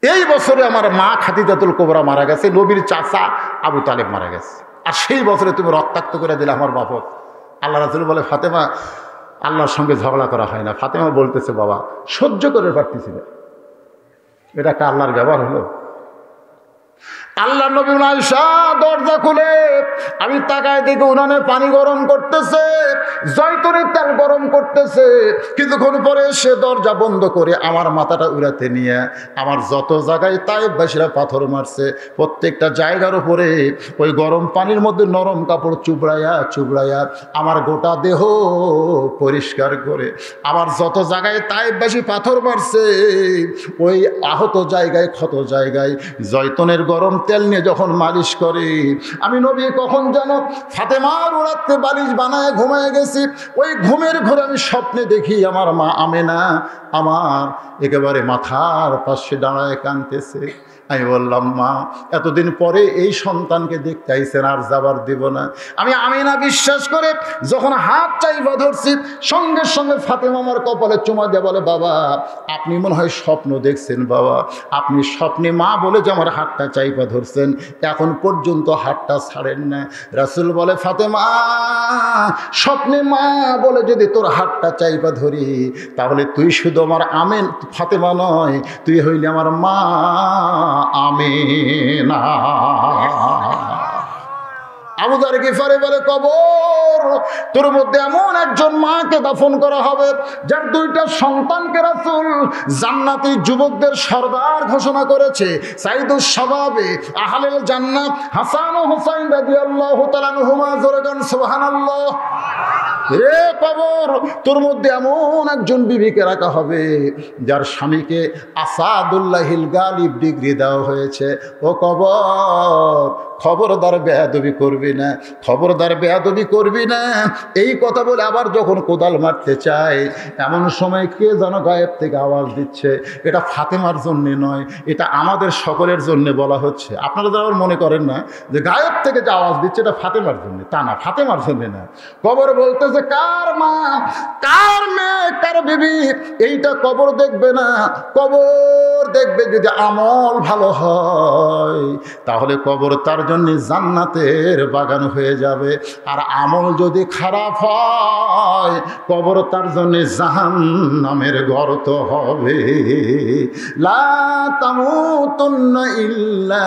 এই বছরে আমার মা খাদিজাতুল কুবরা মারা গেছে, নবীর চাচা আবু তালেব মারা গেছে, আর সেই বছরে তুমি রক্তাক্ত করে দিলে আমার বাপক। আল্লাহ রাসূল বলে, ফাতেমা, আল্লাহর সঙ্গে ঝগড়া করা হয় না। ফাতেমা বলতেছে, বাবা সহ্য করে পারতেছি না। এটা একটা আল্লাহর ব্যবহার হলো? আল্লাহ নবী আয়েশা দরজা খুলে আমি তাকায় দেখি উনানে পানি গরম করতেছে, জয়তুনের তেল গরম করতেছে। কিছুক্ষণ পরে সে দরজা বন্ধ করে আমার মাথাটা উড়াতে নিয়ে আমার যত জায়গায় তায়েফবাসীরা পাথর মারছে প্রত্যেকটা জায়গার উপরে ওই গরম পানির মধ্যে নরম কাপড় চুবড়াইয়া চুবড়াইয়া আমার গোটা দেহ পরিষ্কার করে আমার যত জায়গায় তায়েফবাসী পাথর মারছে ওই আহত জায়গায় ক্ষত জায়গায় জয়তুনের গরম তেল নিয়ে যখন মালিশ করে, আমি নবী কখন যেন ফাতেমার ওড়াতে বালিশ বানায় ঘুমায় গেছি। ওই ঘুমের ঘরে আমি স্বপ্নে দেখি আমার মা আমেনা আমার একেবারে মাথার পাশে দাঁড়ায় কাঁদতেছে। আমি বললাম, মা এতদিন পরে এই সন্তানকে দেখতে আইছেন, আর যাবার দিব না। আমি আমিনা বিশ্বাস করে যখন হাত চাইবা ধরছি সঙ্গে সঙ্গে ফাতেমা আমার কপালে চুমা দিয়ে বলে, বাবা আপনি মনে হয় স্বপ্ন দেখছেন, বাবা আপনি স্বপ্নে মা বলে যে আমার হাতটা চাইপা ধরছেন, এখন পর্যন্ত হাতটা ছাড়েন না। রাসূল বলে, ফাতেমা স্বপ্নে মা বলে যদি তোর হাতটা চাইপা ধরি তাহলে তুই শুধু আমার আমেন ফাতেমা নয়, তুই হইলে আমার মা আমেনা। আবু যার গিফারি বলে, কবর তোর মধ্যে এমন একজন মাকে দাফন করা হবে যার দুইটা সন্তানকে রাসূল জান্নাতি যুবকদের সরদার ঘোষণা করেছে। সাইদুস শাবাবে আহলেল জান্নাত হাসান ও হুসাইন রাদিয়াল্লাহু তাআলা আনহুমা, জোরে গান সুবহানাল্লাহ। রে কবর তোর মধ্যে এমন একজন বিবিকে রাখা হবে যার স্বামীকে আসাদুল্লাহিল গালিব ডিগ্রি দেওয়া হয়েছে। ও কবর খবরদার বেয়াদবি করবি না, খবরদার বেয়াদবি করবি না। এই কথা বলে আবার যখন কোদাল মারতে চায় এমন সময় কে যেন গায়েব থেকে আওয়াজ দিচ্ছে। এটা ফাতেমার জন্যে নয়, এটা আমাদের সকলের জন্য বলা হচ্ছে। আপনারা আবার মনে করেন না যে গায়েব থেকে যে আওয়াজ দিচ্ছে এটা ফাতেমার জন্য, তা না, ফাতেমার জন্য না। কবর বলতেছে কার মা কার মেয়ে কার বিবি এইটা কবর দেখবে না, কবর দেখবে যদি আমল ভালো হয় তাহলে কবর তার জন্য জান্নাতের বাগান হয়ে যাবে, আর আমল যদি খারাপ হয় কবর তার জন্য জাহান্নামের গর্ত হবে। লা তামুতুন্না ইল্লা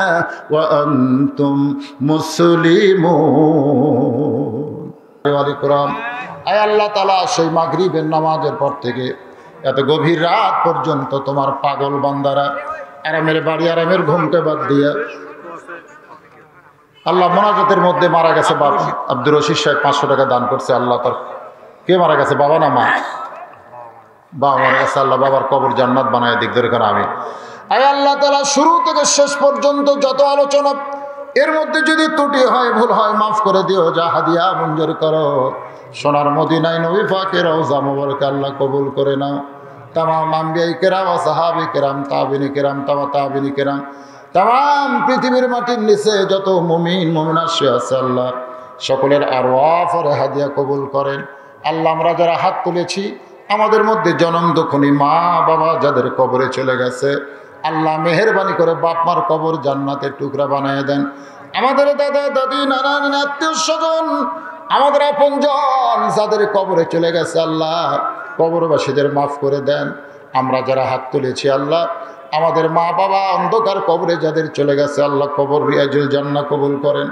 ওয়া আনতুম মুসলিমুন। আয় আল্লাহ তাআলা, সেই মাগরিবের নামাজের পর থেকে এত গভীর রাত পর্যন্ত তোমার পাগল বান্দারা আরামের বাড়ি আরামের ঘুমকে বাদ দিয়া আল্লাহ মোনাজাতের মধ্যে মারা গেছে বাবা আব্দুর রশিদ সাহেব 500 টাকা দান করছে। আল্লাহ তার কে মারা গেছে, বাবা না মা? বাবা মারা গেছে। আল্লাহ বাবার কবর জান্নাত বানায় দিক ধরে কেন আমি। আয় আল্লাহ তাআলা, শুরু থেকে শেষ পর্যন্ত যত আলোচনা এর মধ্যে যদি ত্রুটি হয় ভুল হয় মাফ করে দিও, যা হাদিয়া মঞ্জুর করো। সোনার মদিনায় নবী পাকের রওজা মোবারক আল্লাহ কবুল করে নাও। তামাম আম্বিয়া কেরাম সাহাবী কেরাম তাবিনী কেরাম তাবিনী কেরাম তাম পৃথিবীর মাটির নিচে যত মুমিন মুমিনাত আছে আল্লাহ সকলের আরওয়াহ আর হাদিয়া কবুল করেন। আল্লাহ আমরা যারা হাত তুলেছি আমাদের মধ্যে জনম দুঃখনী মা বাবা যাদের কবরে চলে গেছে আল্লাহ মেহেরবানি করে বাপ মার কবর জান্নাতের টুকরা বানিয়ে দেন। আমাদের দাদা দাদি নানা নানি আত্মীয় স্বজন আমাদের আপনজন যাদের কবরে চলে গেছে আল্লাহ কবরবাসীদের মাফ করে দেন। আমরা যারা হাত তুলেছি আল্লাহ আমাদের মা বাবা অন্ধকার কবরে যাদের চলে গেছে আল্লাহ কবর রিয়াজুল জান্নাহ কবুল করেন।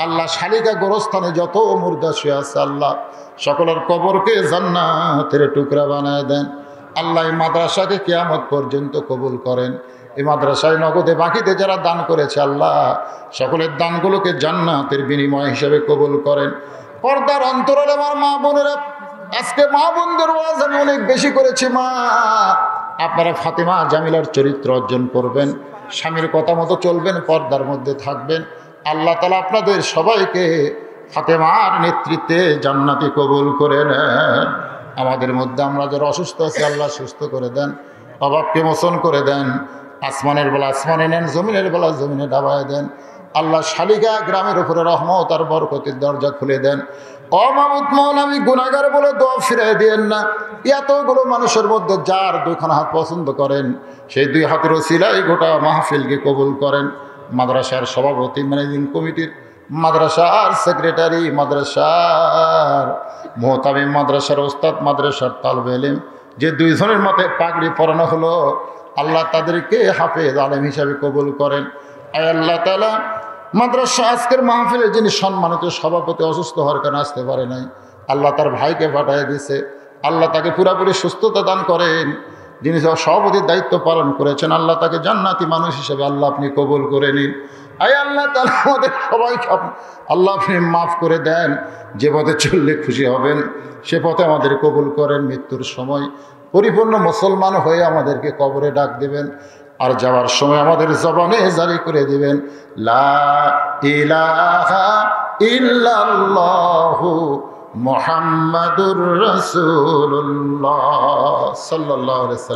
আল্লাহ শালিকা গোরস্থানে যত মুর্দা শুয়ে আছে আল্লাহ সকলের কবরকে জান্নাতের টুকরা বানায় দেন। আল্লাহ এই মাদ্রাসাকে কিয়ামত পর্যন্ত কবুল করেন। এই মাদ্রাসায় নগদে বাকিতে যারা দান করেছে আল্লাহ সকলের দানগুলোকে জান্নাতের বিনিময় হিসেবে কবুল করেন। পর্দার অন্তরালে আমার মা বোনেরা আজকে মা বোনদের ওয়াজ আমি অনেক বেশি করেছি। মা আপনারা ফাতেমা জামিলার চরিত্র অর্জন করবেন, স্বামীর কথা মতো চলবেন, পর্দার মধ্যে থাকবেন। আল্লাহ তাআলা আপনাদের সবাইকে ফাতেমার নেতৃত্বে জান্নাতি কবুল করে নেন। আমাদের মধ্যে আমরা যারা অসুস্থ আছি আল্লাহ সুস্থ করে দেন, অভাবকে মোচন করে দেন। আসমানের বেলা আসমানে নেন, জমিনের বেলা জমিনে ডাবায় দেন। আল্লাহ শালিকা গ্রামের উপরে রহমত আর বরকতের দরজা খুলে দেন। অমামুদ মন আমি গুনাহগার বলে দোয়া ফিরাই দিয়েন না। এতগুলো মানুষের মধ্যে যার দুইখানা হাত পছন্দ করেন সেই দুই হাতের ওসিলায় গোটা মাহফিলকে কবুল করেন। মাদ্রাসার সভাপতি, ম্যানেজিং কমিটির, মাদ্রাসার সেক্রেটারি, মাদ্রাসার মোহতামিম, মাদ্রাসার ওস্তাদ, মাদ্রাসার তালবে ইলম যে দুইজনের মাথায় পাগড়ি পরানো হলো আল্লাহ তাদেরকে হাফেজ আলেম হিসাবে কবুল করেন। আয় আল্লাহ তাআলা, মাদ্রাসা আজকের মাহফিলে যিনি সম্মানিত সভাপতি অসুস্থ হওয়ার কারণে আসতে পারে নাই, আল্লাহ তার ভাইকে পাঠিয়ে দিয়েছে, আল্লাহ তাকে পুরোপুরি সুস্থতা দান করেন। যিনি সভাপতির দায়িত্ব পালন করেছেন, আল্লাহ তাকে জান্নাতি মানুষ হিসেবে আল্লাহ আপনি কবুল করে নিন। আয় আল্লাহ তাআলা, আমাদের সবাইকে আল্লাহ আপনি মাফ করে দেন। যে পথে চললে খুশি হবেন সে পথে আমাদের কবুল করেন। মৃত্যুর সময় পরিপূর্ণ মুসলমান হয়ে আমাদেরকে কবরে ডাক দিবেন, আর যাওয়ার সময় আমাদের জবানে জারি করে দিবেন, লা ইলাহা ইল্লাল্লাহু মুহাম্মাদুর রাসূলুল্লাহ সাল্লাল্লাহু আলাইহি ওয়াসাল্লাম।